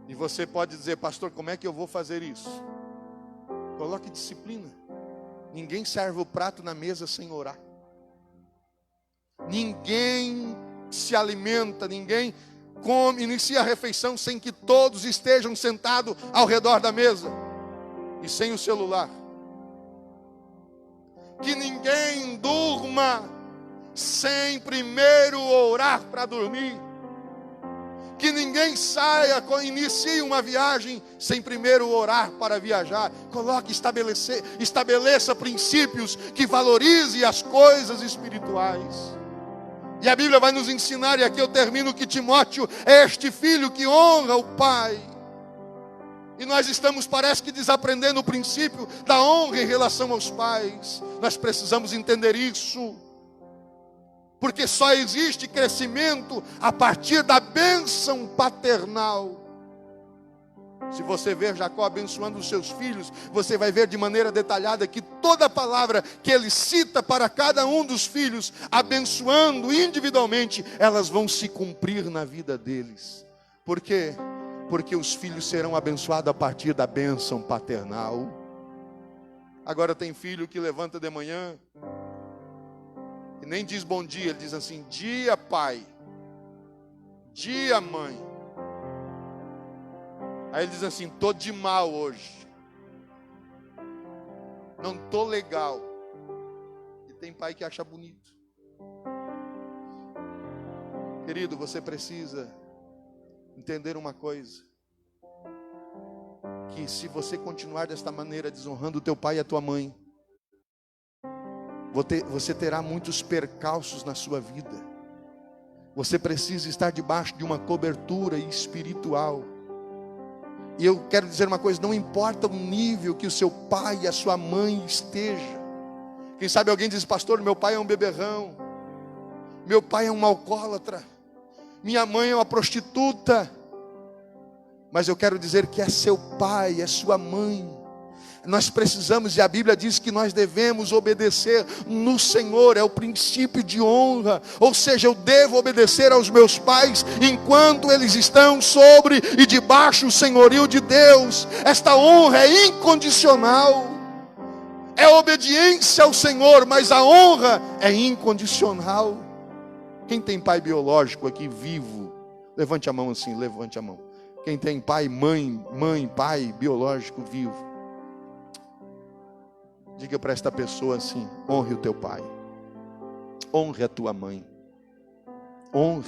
Speaker 1: e você pode dizer, pastor, como é que eu vou fazer isso? Coloque disciplina. Ninguém serve o prato na mesa sem orar. Ninguém se alimenta, ninguém come, inicia a refeição sem que todos estejam sentados ao redor da mesa e sem o celular. Que ninguém durma sem primeiro orar para dormir. Que ninguém inicie uma viagem sem primeiro orar para viajar. Coloque, estabeleça princípios que valorizem as coisas espirituais. E a Bíblia vai nos ensinar, e aqui eu termino, que Timóteo é este filho que honra o pai. E nós estamos, parece que, desaprendendo o princípio da honra em relação aos pais. Nós precisamos entender isso. Porque só existe crescimento a partir da bênção paternal. Se você ver Jacó abençoando os seus filhos, você vai ver de maneira detalhada que toda palavra que ele cita para cada um dos filhos, abençoando individualmente, elas vão se cumprir na vida deles. Por quê? Porque os filhos serão abençoados a partir da bênção paternal. Agora tem filho que levanta de manhã e nem diz bom dia, ele diz assim, dia pai, dia mãe. Aí ele diz assim, tô de mal hoje, não tô legal. E tem pai que acha bonito. Querido, você precisa entender uma coisa, que se você continuar desta maneira, desonrando o teu pai e a tua mãe, você terá muitos percalços na sua vida. Você precisa estar debaixo de uma cobertura espiritual. E eu quero dizer uma coisa, não importa o nível que o seu pai e a sua mãe esteja. Quem sabe alguém diz, pastor, meu pai é um beberrão, meu pai é um alcoólatra, minha mãe é uma prostituta. Mas eu quero dizer que é seu pai, é sua mãe. Nós precisamos, e a Bíblia diz que nós devemos obedecer no Senhor, é o princípio de honra. Ou seja, eu devo obedecer aos meus pais enquanto eles estão sobre e debaixo do senhorio de Deus. Esta honra é incondicional, é obediência ao Senhor, mas a honra é incondicional. Quem tem pai biológico aqui vivo, levante a mão assim, levante a mão. Quem tem pai, mãe, pai biológico vivo, diga para esta pessoa assim, honre o teu pai, honre a tua mãe, honre.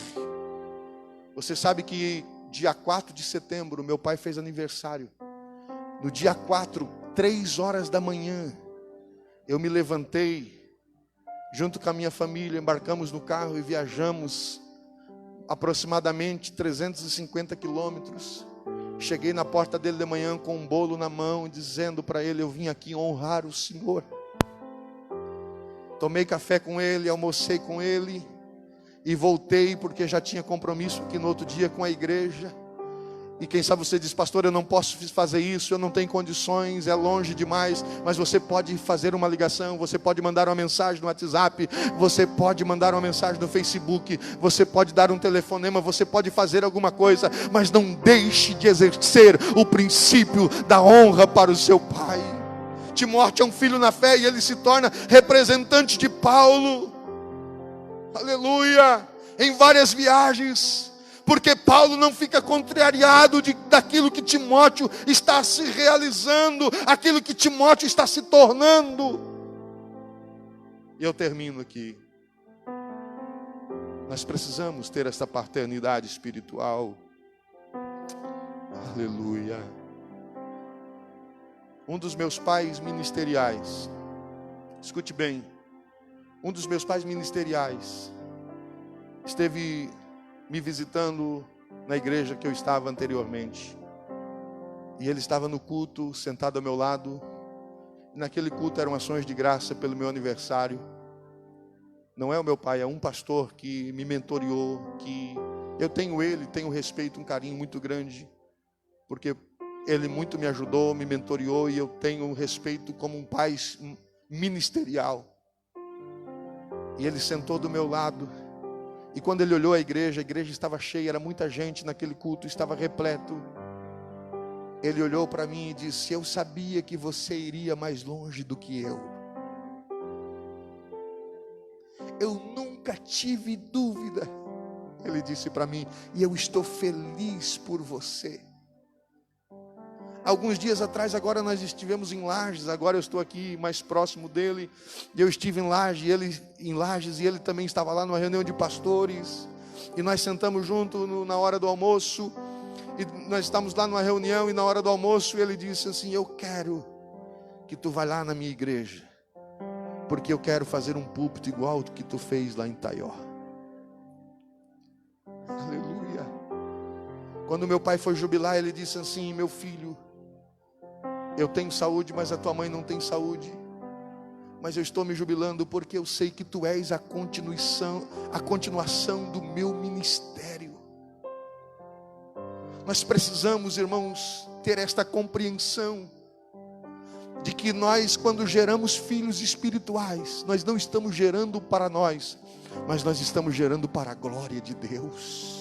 Speaker 1: Você sabe que dia 4 de setembro, meu pai fez aniversário. No dia 4, 3 horas da manhã, eu me levantei, junto com a minha família, embarcamos no carro e viajamos aproximadamente 350 quilômetros. Cheguei na porta dele de manhã com um bolo na mão, dizendo para ele, eu vim aqui honrar o Senhor. Tomei café com ele, almocei com ele e voltei, porque já tinha compromisso aqui no outro dia com a igreja. E quem sabe você diz: pastor, eu não posso fazer isso, eu não tenho condições, é longe demais. Mas você pode fazer uma ligação, você pode mandar uma mensagem no WhatsApp, você pode mandar uma mensagem no Facebook, você pode dar um telefonema, você pode fazer alguma coisa, mas não deixe de exercer o princípio da honra para o seu pai. Timóteo é um filho na fé e ele se torna representante de Paulo, aleluia, em várias viagens. Porque Paulo não fica contrariado daquilo que Timóteo está se realizando, aquilo que Timóteo está se tornando. E eu termino aqui. Nós precisamos ter essa paternidade espiritual. Aleluia. Um dos meus pais ministeriais, escute bem, um dos meus pais ministeriais esteve me visitando na igreja que eu estava anteriormente. E ele estava no culto, sentado ao meu lado. Naquele culto eram ações de graça pelo meu aniversário. Não é o meu pai, é um pastor que me mentoreou, que eu tenho respeito, um carinho muito grande, porque ele muito me ajudou, me mentoreou, e eu tenho um respeito como um pai ministerial. E ele sentou do meu lado. E quando ele olhou a igreja estava cheia, era muita gente naquele culto, estava repleto. Ele olhou para mim e disse: eu sabia que você iria mais longe do que eu. Eu nunca tive dúvida. Ele disse para mim: e eu estou feliz por você. Alguns dias atrás, agora nós estivemos em Lages, agora eu estou aqui mais próximo dele. Eu estive em Lages, e ele também estava lá numa reunião de pastores. E nós sentamos junto na hora do almoço. E nós estamos lá numa reunião, e na hora do almoço ele disse assim: eu quero que tu vá lá na minha igreja, porque eu quero fazer um púlpito igual ao que tu fez lá em Taió. Aleluia. Quando meu pai foi jubilar, ele disse assim: meu filho, eu tenho saúde, mas a tua mãe não tem saúde. Mas eu estou me jubilando porque eu sei que tu és a continuação do meu ministério. Nós precisamos, irmãos, ter esta compreensão de que nós, quando geramos filhos espirituais, nós não estamos gerando para nós, mas nós estamos gerando para a glória de Deus.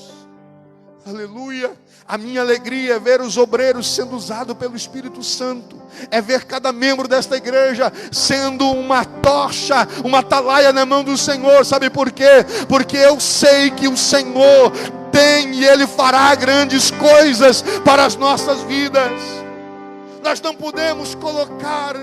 Speaker 1: Aleluia. A minha alegria é ver os obreiros sendo usados pelo Espírito Santo, é ver cada membro desta igreja sendo uma tocha, uma atalaia na mão do Senhor. Sabe por quê? Porque eu sei que o Senhor tem e Ele fará grandes coisas para as nossas vidas. Nós não podemos colocar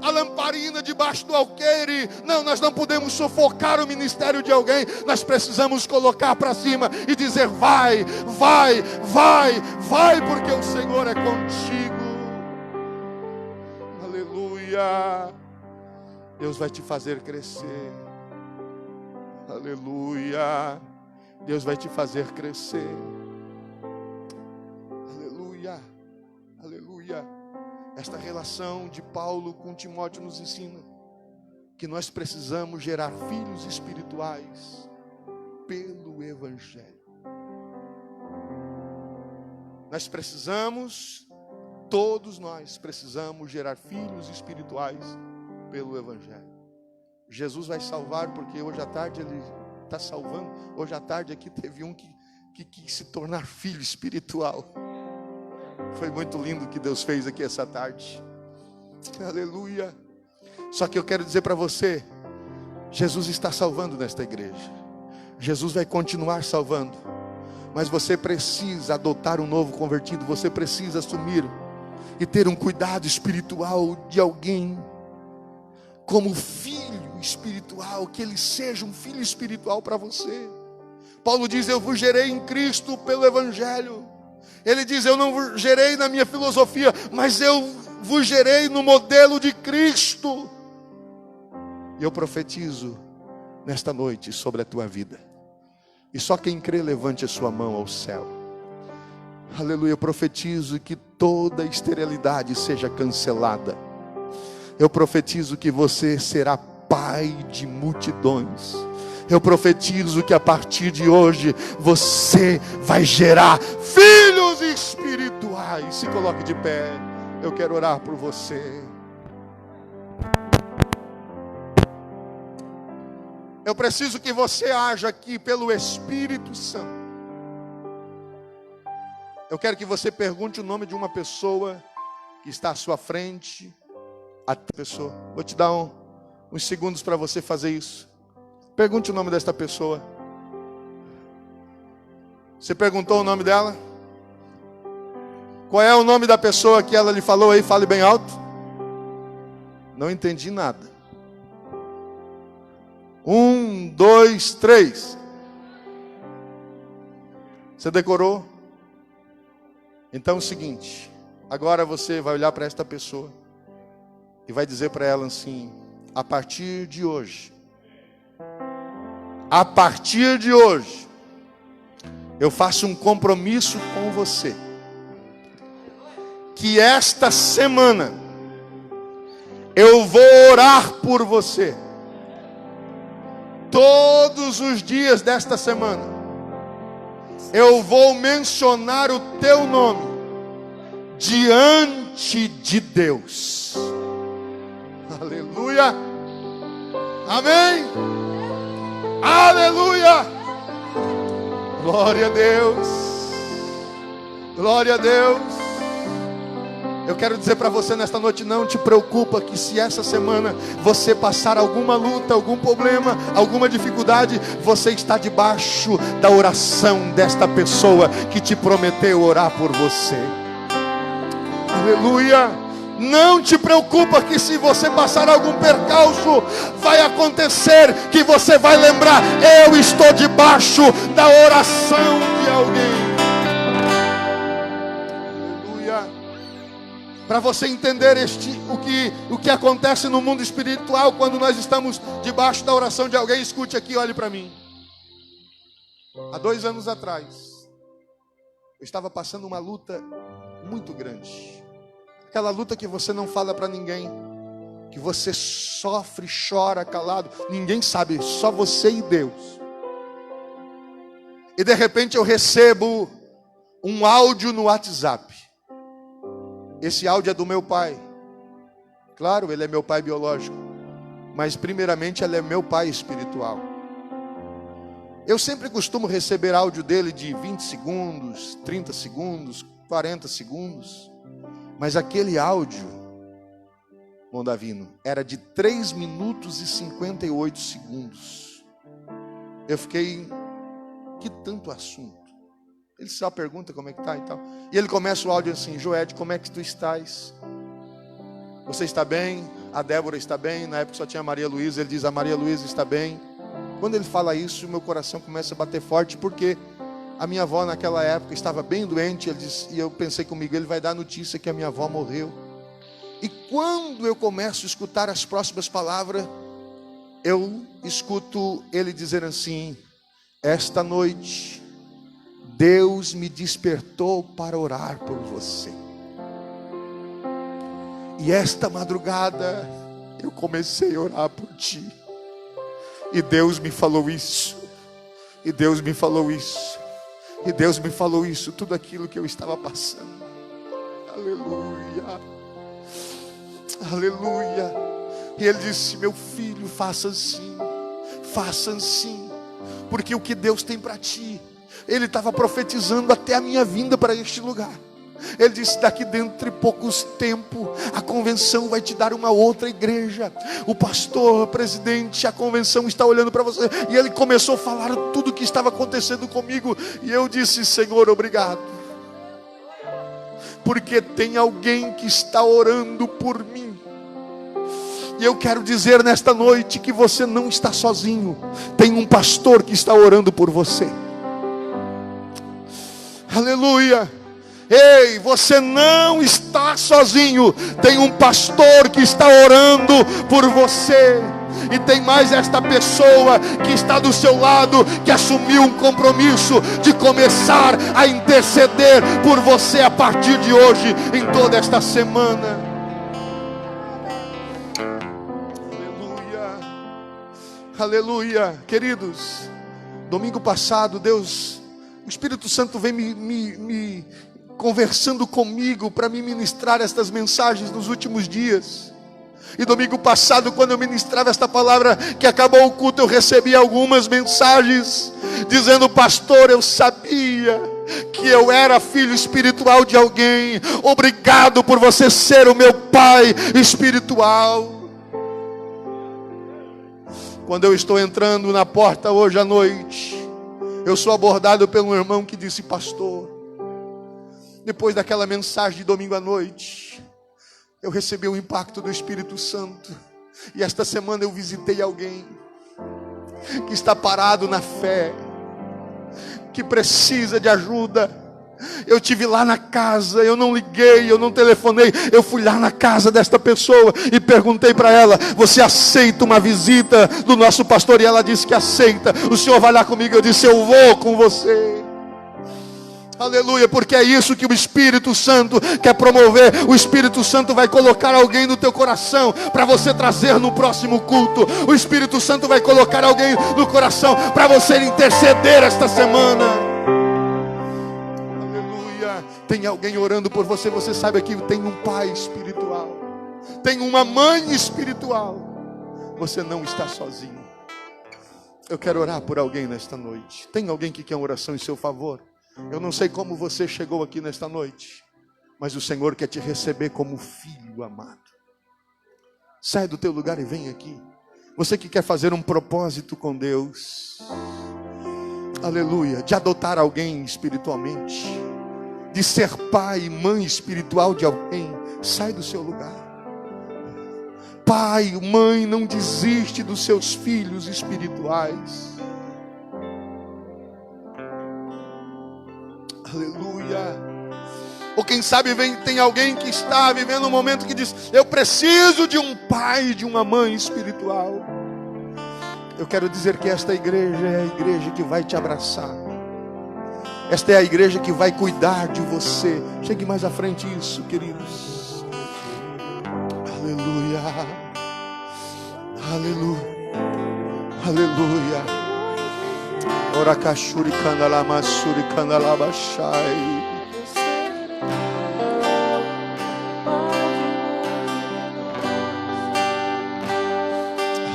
Speaker 1: a lamparina debaixo do alqueire. Não, nós não podemos sufocar o ministério de alguém. Nós precisamos colocar para cima e dizer: vai, vai, vai, vai, porque o Senhor é contigo. Aleluia. Deus vai te fazer crescer. Aleluia. Deus vai te fazer crescer. Aleluia. Aleluia. Esta relação de Paulo com Timóteo nos ensina que nós precisamos gerar filhos espirituais pelo Evangelho. Nós precisamos, todos nós precisamos gerar filhos espirituais pelo Evangelho. Jesus vai salvar, porque hoje à tarde Ele está salvando. Hoje à tarde aqui teve um que quis se tornar filho espiritual. Foi muito lindo o que Deus fez aqui essa tarde. Aleluia. Só que eu quero dizer para você, Jesus está salvando nesta igreja. Jesus vai continuar salvando. Mas você precisa adotar um novo convertido. Você precisa assumir e ter um cuidado espiritual de alguém como filho espiritual, que ele seja um filho espiritual para você. Paulo diz: eu vos gerei em Cristo pelo Evangelho. Ele diz: eu não vos gerei na minha filosofia, mas eu vos gerei no modelo de Cristo. E eu profetizo nesta noite sobre a tua vida. E só quem crê, levante a sua mão ao céu. Aleluia. Eu profetizo que toda esterilidade seja cancelada. Eu profetizo que você será pai de multidões. Eu profetizo que a partir de hoje você vai gerar filhos espirituais. Se coloque de pé. Eu quero orar por você. Eu preciso que você haja aqui pelo Espírito Santo. Eu quero que você pergunte o nome de uma pessoa que está à sua frente. A pessoa. Vou te dar uns segundos para você fazer isso. Pergunte o nome desta pessoa. Você perguntou o nome dela? Qual é o nome da pessoa que ela lhe falou aí? Fale bem alto. Não entendi nada. 1, 2, 3. Você decorou? Então é o seguinte. Agora você vai olhar para esta pessoa e vai dizer para ela assim: a partir de hoje, eu faço um compromisso com você, que esta semana eu vou orar por você. Todos os dias desta semana eu vou mencionar o teu nome diante de Deus. Aleluia. Amém. Aleluia. Glória a Deus. Glória a Deus. Eu quero dizer para você nesta noite, não te preocupa que se essa semana você passar alguma luta, algum problema, alguma dificuldade, você está debaixo da oração desta pessoa que te prometeu orar por você. Aleluia. Não te preocupa que se você passar algum percalço, vai acontecer que você vai lembrar: eu estou debaixo da oração de alguém. Para você entender o que acontece no mundo espiritual quando nós estamos debaixo da oração de alguém, escute aqui, olhe para mim. Há 2 anos atrás, eu estava passando uma luta muito grande. Aquela luta que você não fala para ninguém, que você sofre, chora calado, ninguém sabe, só você e Deus. E de repente eu recebo um áudio no WhatsApp. Esse áudio é do meu pai. Claro, ele é meu pai biológico, mas primeiramente ele é meu pai espiritual. Eu sempre costumo receber áudio dele de 20 segundos, 30 segundos, 40 segundos. Mas aquele áudio, Mondavino, era de 3 minutos e 58 segundos. Eu fiquei, que tanto assunto. Ele só pergunta como é que está e tal. E ele começa o áudio assim: Joed, como é que tu estás? Você está bem? A Débora está bem? Na época só tinha a Maria Luísa. Ele diz: a Maria Luísa está bem. Quando ele fala isso, meu coração começa a bater forte, porque a minha avó naquela época estava bem doente. Ele diz, e eu pensei comigo: ele vai dar notícia que a minha avó morreu. E quando eu começo a escutar as próximas palavras, eu escuto ele dizer assim: esta noite Deus me despertou para orar por você. E esta madrugada eu comecei a orar por ti. E Deus me falou isso. E Deus me falou isso. E Deus me falou isso, tudo aquilo que eu estava passando. Aleluia. Aleluia. E ele disse: meu filho, faça assim. Faça assim. Porque o que Deus tem para ti, ele estava profetizando até a minha vinda para este lugar. Ele disse: daqui dentro de poucos tempos, a convenção vai te dar uma outra igreja. O pastor, o presidente, a convenção está olhando para você. E ele começou a falar tudo o que estava acontecendo comigo. E eu disse: Senhor, obrigado. Porque tem alguém que está orando por mim. E eu quero dizer nesta noite que você não está sozinho. Tem um pastor que está orando por você. Aleluia. Ei, você não está sozinho. Tem um pastor que está orando por você. E tem mais esta pessoa que está do seu lado, que assumiu um compromisso de começar a interceder por você a partir de hoje, em toda esta semana. Aleluia. Aleluia. Queridos, domingo passado, o Espírito Santo vem me conversando comigo para me ministrar estas mensagens nos últimos dias. E domingo passado, quando eu ministrava esta palavra, que acabou o culto, eu recebi algumas mensagens dizendo: pastor, eu sabia que eu era filho espiritual de alguém. Obrigado por você ser o meu pai espiritual. Quando eu estou entrando na porta hoje à noite, eu sou abordado por um irmão que disse: pastor, depois daquela mensagem de domingo à noite, eu recebi o impacto do Espírito Santo. E esta semana eu visitei alguém que está parado na fé, que precisa de ajuda. Eu estive lá na casa, eu não liguei, eu não telefonei, eu fui lá na casa desta pessoa e perguntei para ela: você aceita uma visita do nosso pastor? E ela disse que aceita. O senhor vai lá comigo? Eu disse: eu vou com você. Aleluia, porque é isso que o Espírito Santo quer promover. O Espírito Santo vai colocar alguém no teu coração para você trazer no próximo culto. O Espírito Santo vai colocar alguém no coração para você interceder esta semana. Aleluia. Tem alguém orando por você. Você sabe que tem um pai espiritual, tem uma mãe espiritual. Você não está sozinho. Eu quero orar por alguém nesta noite. Tem alguém que quer uma oração em seu favor? Eu não sei como você chegou aqui nesta noite, mas o Senhor quer te receber como filho amado. Sai do teu lugar e vem aqui. Você que quer fazer um propósito com Deus, aleluia, de adotar alguém espiritualmente, de ser pai e mãe espiritual de alguém, sai do seu lugar. Pai, mãe, não desiste dos seus filhos espirituais. Aleluia. Ou quem sabe tem alguém que está vivendo um momento que diz: eu preciso de um pai, de uma mãe espiritual. Eu quero dizer que esta igreja é a igreja que vai te abraçar. Esta é a igreja que vai cuidar de você. Chegue mais à frente, isso, queridos. Aleluia. Aleluia. Aleluia. Orakashuri kandalama suri kandalabashai.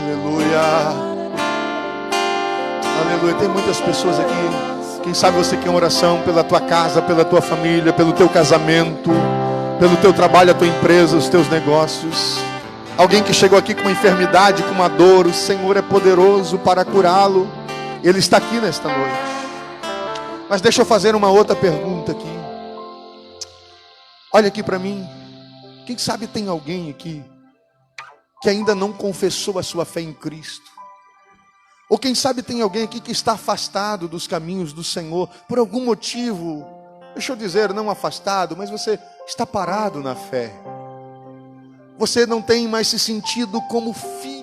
Speaker 1: Aleluia. Aleluia. Tem muitas pessoas aqui. Quem sabe você quer uma oração pela tua casa, pela tua família, pelo teu casamento, pelo teu trabalho, a tua empresa, os teus negócios. Alguém que chegou aqui com uma enfermidade, com uma dor, o Senhor é poderoso para curá-lo. Ele está aqui nesta noite. Mas deixa eu fazer uma outra pergunta aqui. Olha aqui para mim. Quem sabe tem alguém aqui que ainda não confessou a sua fé em Cristo? Ou quem sabe tem alguém aqui que está afastado dos caminhos do Senhor por algum motivo? Deixa eu dizer, não afastado, mas você está parado na fé. Você não tem mais se sentido como filho.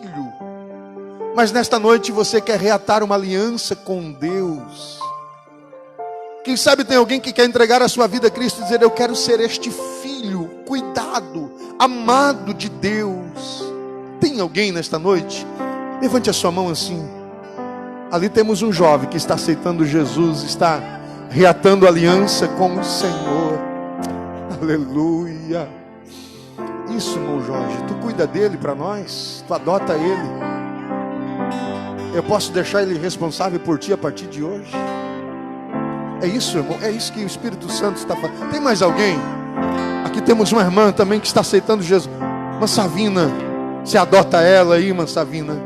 Speaker 1: Mas nesta noite você quer reatar uma aliança com Deus. Quem sabe tem alguém que quer entregar a sua vida a Cristo e dizer: eu quero ser este filho, cuidado, amado de Deus. Tem alguém nesta noite? Levante a sua mão assim. Ali temos um jovem que está aceitando Jesus, está reatando aliança com o Senhor. Aleluia. Isso, irmão Jorge, tu cuida dele para nós, tu adota ele. Eu posso deixar ele responsável por ti a partir de hoje? É isso, irmão, é isso que o Espírito Santo está fazendo. Tem mais alguém? Aqui temos uma irmã também que está aceitando Jesus. Mansavina, você adota ela aí, Mansavina.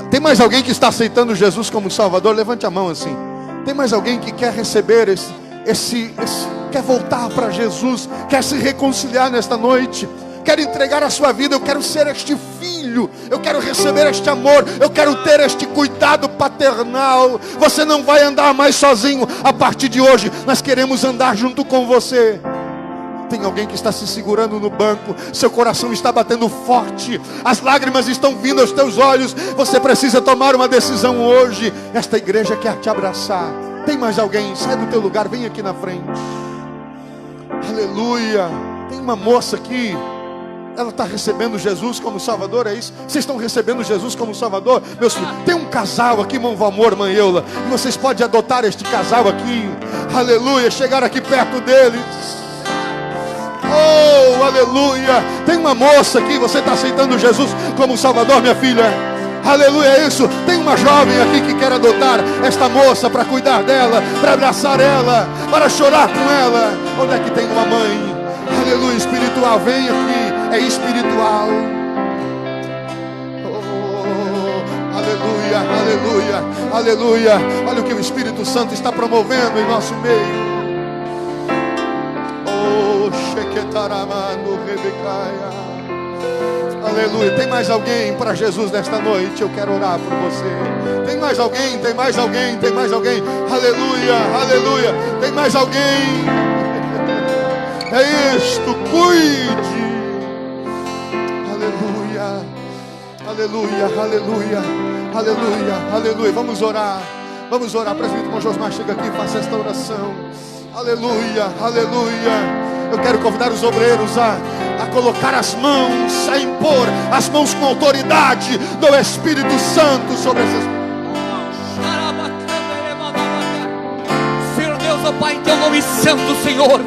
Speaker 1: Tem mais alguém que está aceitando Jesus como Salvador? Levante a mão assim. Tem mais alguém que quer receber quer voltar para Jesus, quer se reconciliar nesta noite, quer entregar a sua vida? Eu quero ser este filho, eu quero receber este amor, eu quero ter este cuidado paternal. Você não vai andar mais sozinho a partir de hoje, nós queremos andar junto com você. Tem alguém que está se segurando no banco, seu coração está batendo forte, as lágrimas estão vindo aos teus olhos, você precisa tomar uma decisão hoje. Esta igreja quer te abraçar. Tem mais alguém? Sai do teu lugar, vem aqui na frente. Aleluia. Tem uma moça aqui, Ela está recebendo Jesus como Salvador, é isso? Vocês estão recebendo Jesus como Salvador? Meus filhos, tem um casal aqui, irmão Valmor, mãe Eula, e vocês podem adotar este casal aqui, aleluia, chegar aqui perto deles. Oh, aleluia. Tem uma moça aqui, você está aceitando Jesus como Salvador, minha filha? Aleluia, é isso. Tem uma jovem aqui que quer adotar esta moça para cuidar dela, para abraçar ela, para chorar com ela. Onde é que tem uma mãe? Aleluia, espiritual, vem aqui. É espiritual. Oh, aleluia, aleluia, aleluia. Olha o que o Espírito Santo está promovendo em nosso meio. Oh, Shequetaramano Rebecaia. Aleluia. Tem mais alguém para Jesus nesta noite? Eu quero orar por você. Tem mais alguém? Tem mais alguém? Tem mais alguém? Aleluia, aleluia. Tem mais alguém? É isto, cuide. Aleluia, aleluia, aleluia, aleluia, aleluia. Vamos orar, vamos orar. Presbítero irmão Josmar, chega aqui e faça esta oração. Aleluia, aleluia. Eu quero convidar os obreiros a colocar as mãos, a impor as mãos com autoridade do Espírito Santo sobre essas mãos.
Speaker 2: Senhor Deus, ó Pai, em teu nome santo, Senhor,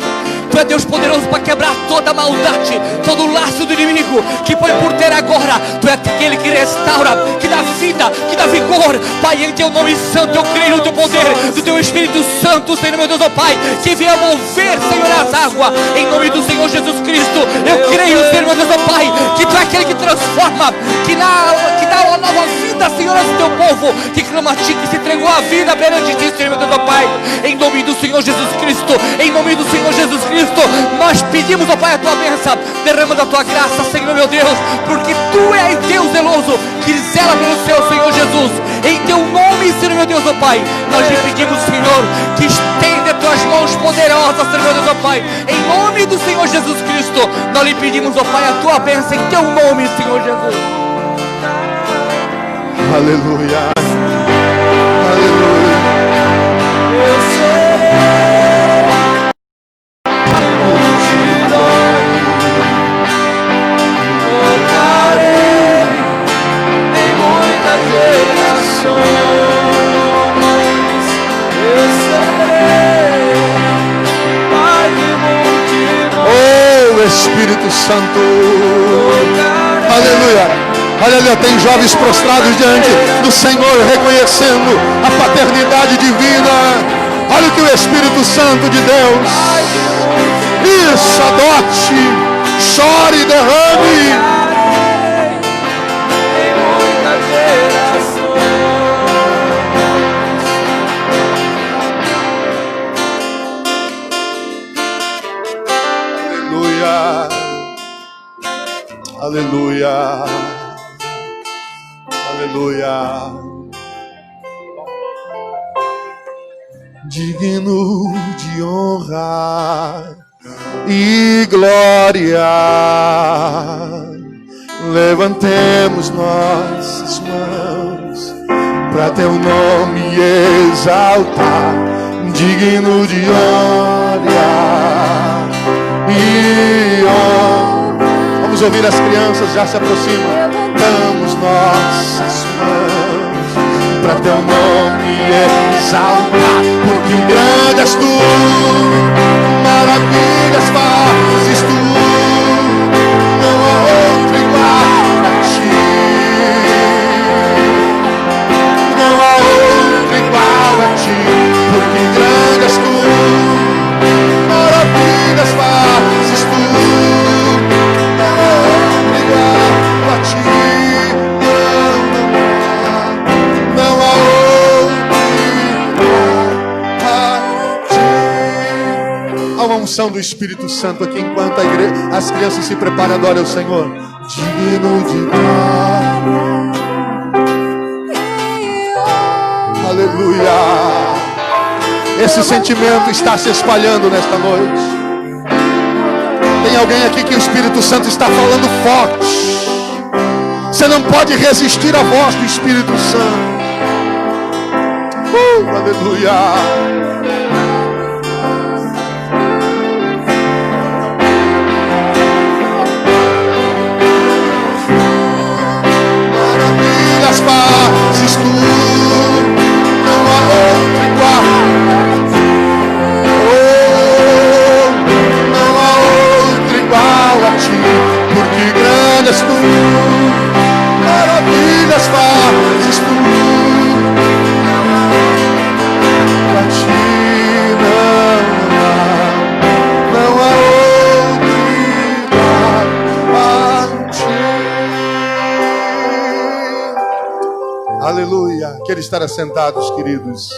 Speaker 2: Tu é Deus poderoso para quebrar toda maldade, todo o laço do inimigo que põe por terra agora. Tu é aquele que restaura, que dá vida, que dá vigor. Pai, em teu nome santo, eu creio no teu poder, do teu Espírito Santo, Senhor meu Deus, ó Pai, que venha mover, Senhor, as águas, em nome do Senhor Jesus Cristo. Eu creio, Senhor meu Deus, ó Pai, que Tu é aquele que transforma, que dá uma nova vida, Senhor, ao teu povo, que clama a Ti, que se entregou a vida perante Ti, Senhor meu Deus, ó Pai, em nome do Senhor Jesus Cristo, em nome do Senhor Jesus Cristo. Nós pedimos, ó Pai, a Tua bênção, derrama da Tua graça, Senhor meu Deus, porque Tu és Deus zeloso, que zela pelo Seu, Senhor Jesus, em Teu nome, Senhor meu Deus, ó Pai, nós lhe pedimos, Senhor, que estenda Tuas mãos poderosas, Senhor meu Deus, ó Pai, em nome do Senhor Jesus Cristo, nós lhe pedimos, ó Pai, a Tua bênção, em Teu nome, Senhor Jesus.
Speaker 1: Aleluia, aleluia. Espírito Santo, aleluia, aleluia. Tem jovens prostrados diante do Senhor, reconhecendo a paternidade divina. Olha o que o Espírito Santo de Deus, isso, adote, chore, derrame. Aleluia, aleluia. Digno de honra e glória, levantemos nossas mãos para Teu nome exaltar. Digno de honra e honra. Vamos ouvir as crianças, já se aproximam. Damos nossas mãos para Teu nome exaltar, porque grande és Tu, maravilhas fazes Tu, não há outro igual a Ti, não há outro igual a Ti, porque grande és Tu, maravilhas fazes Tu. Há uma unção do Espírito Santo aqui enquanto as crianças se preparam, adorem ao Senhor. Digno de glória, aleluia. Esse sentimento está se espalhando nesta noite. Tem alguém aqui que o Espírito Santo está falando forte. Você não pode resistir à voz do Espírito Santo. Aleluia. estar assentados, queridos.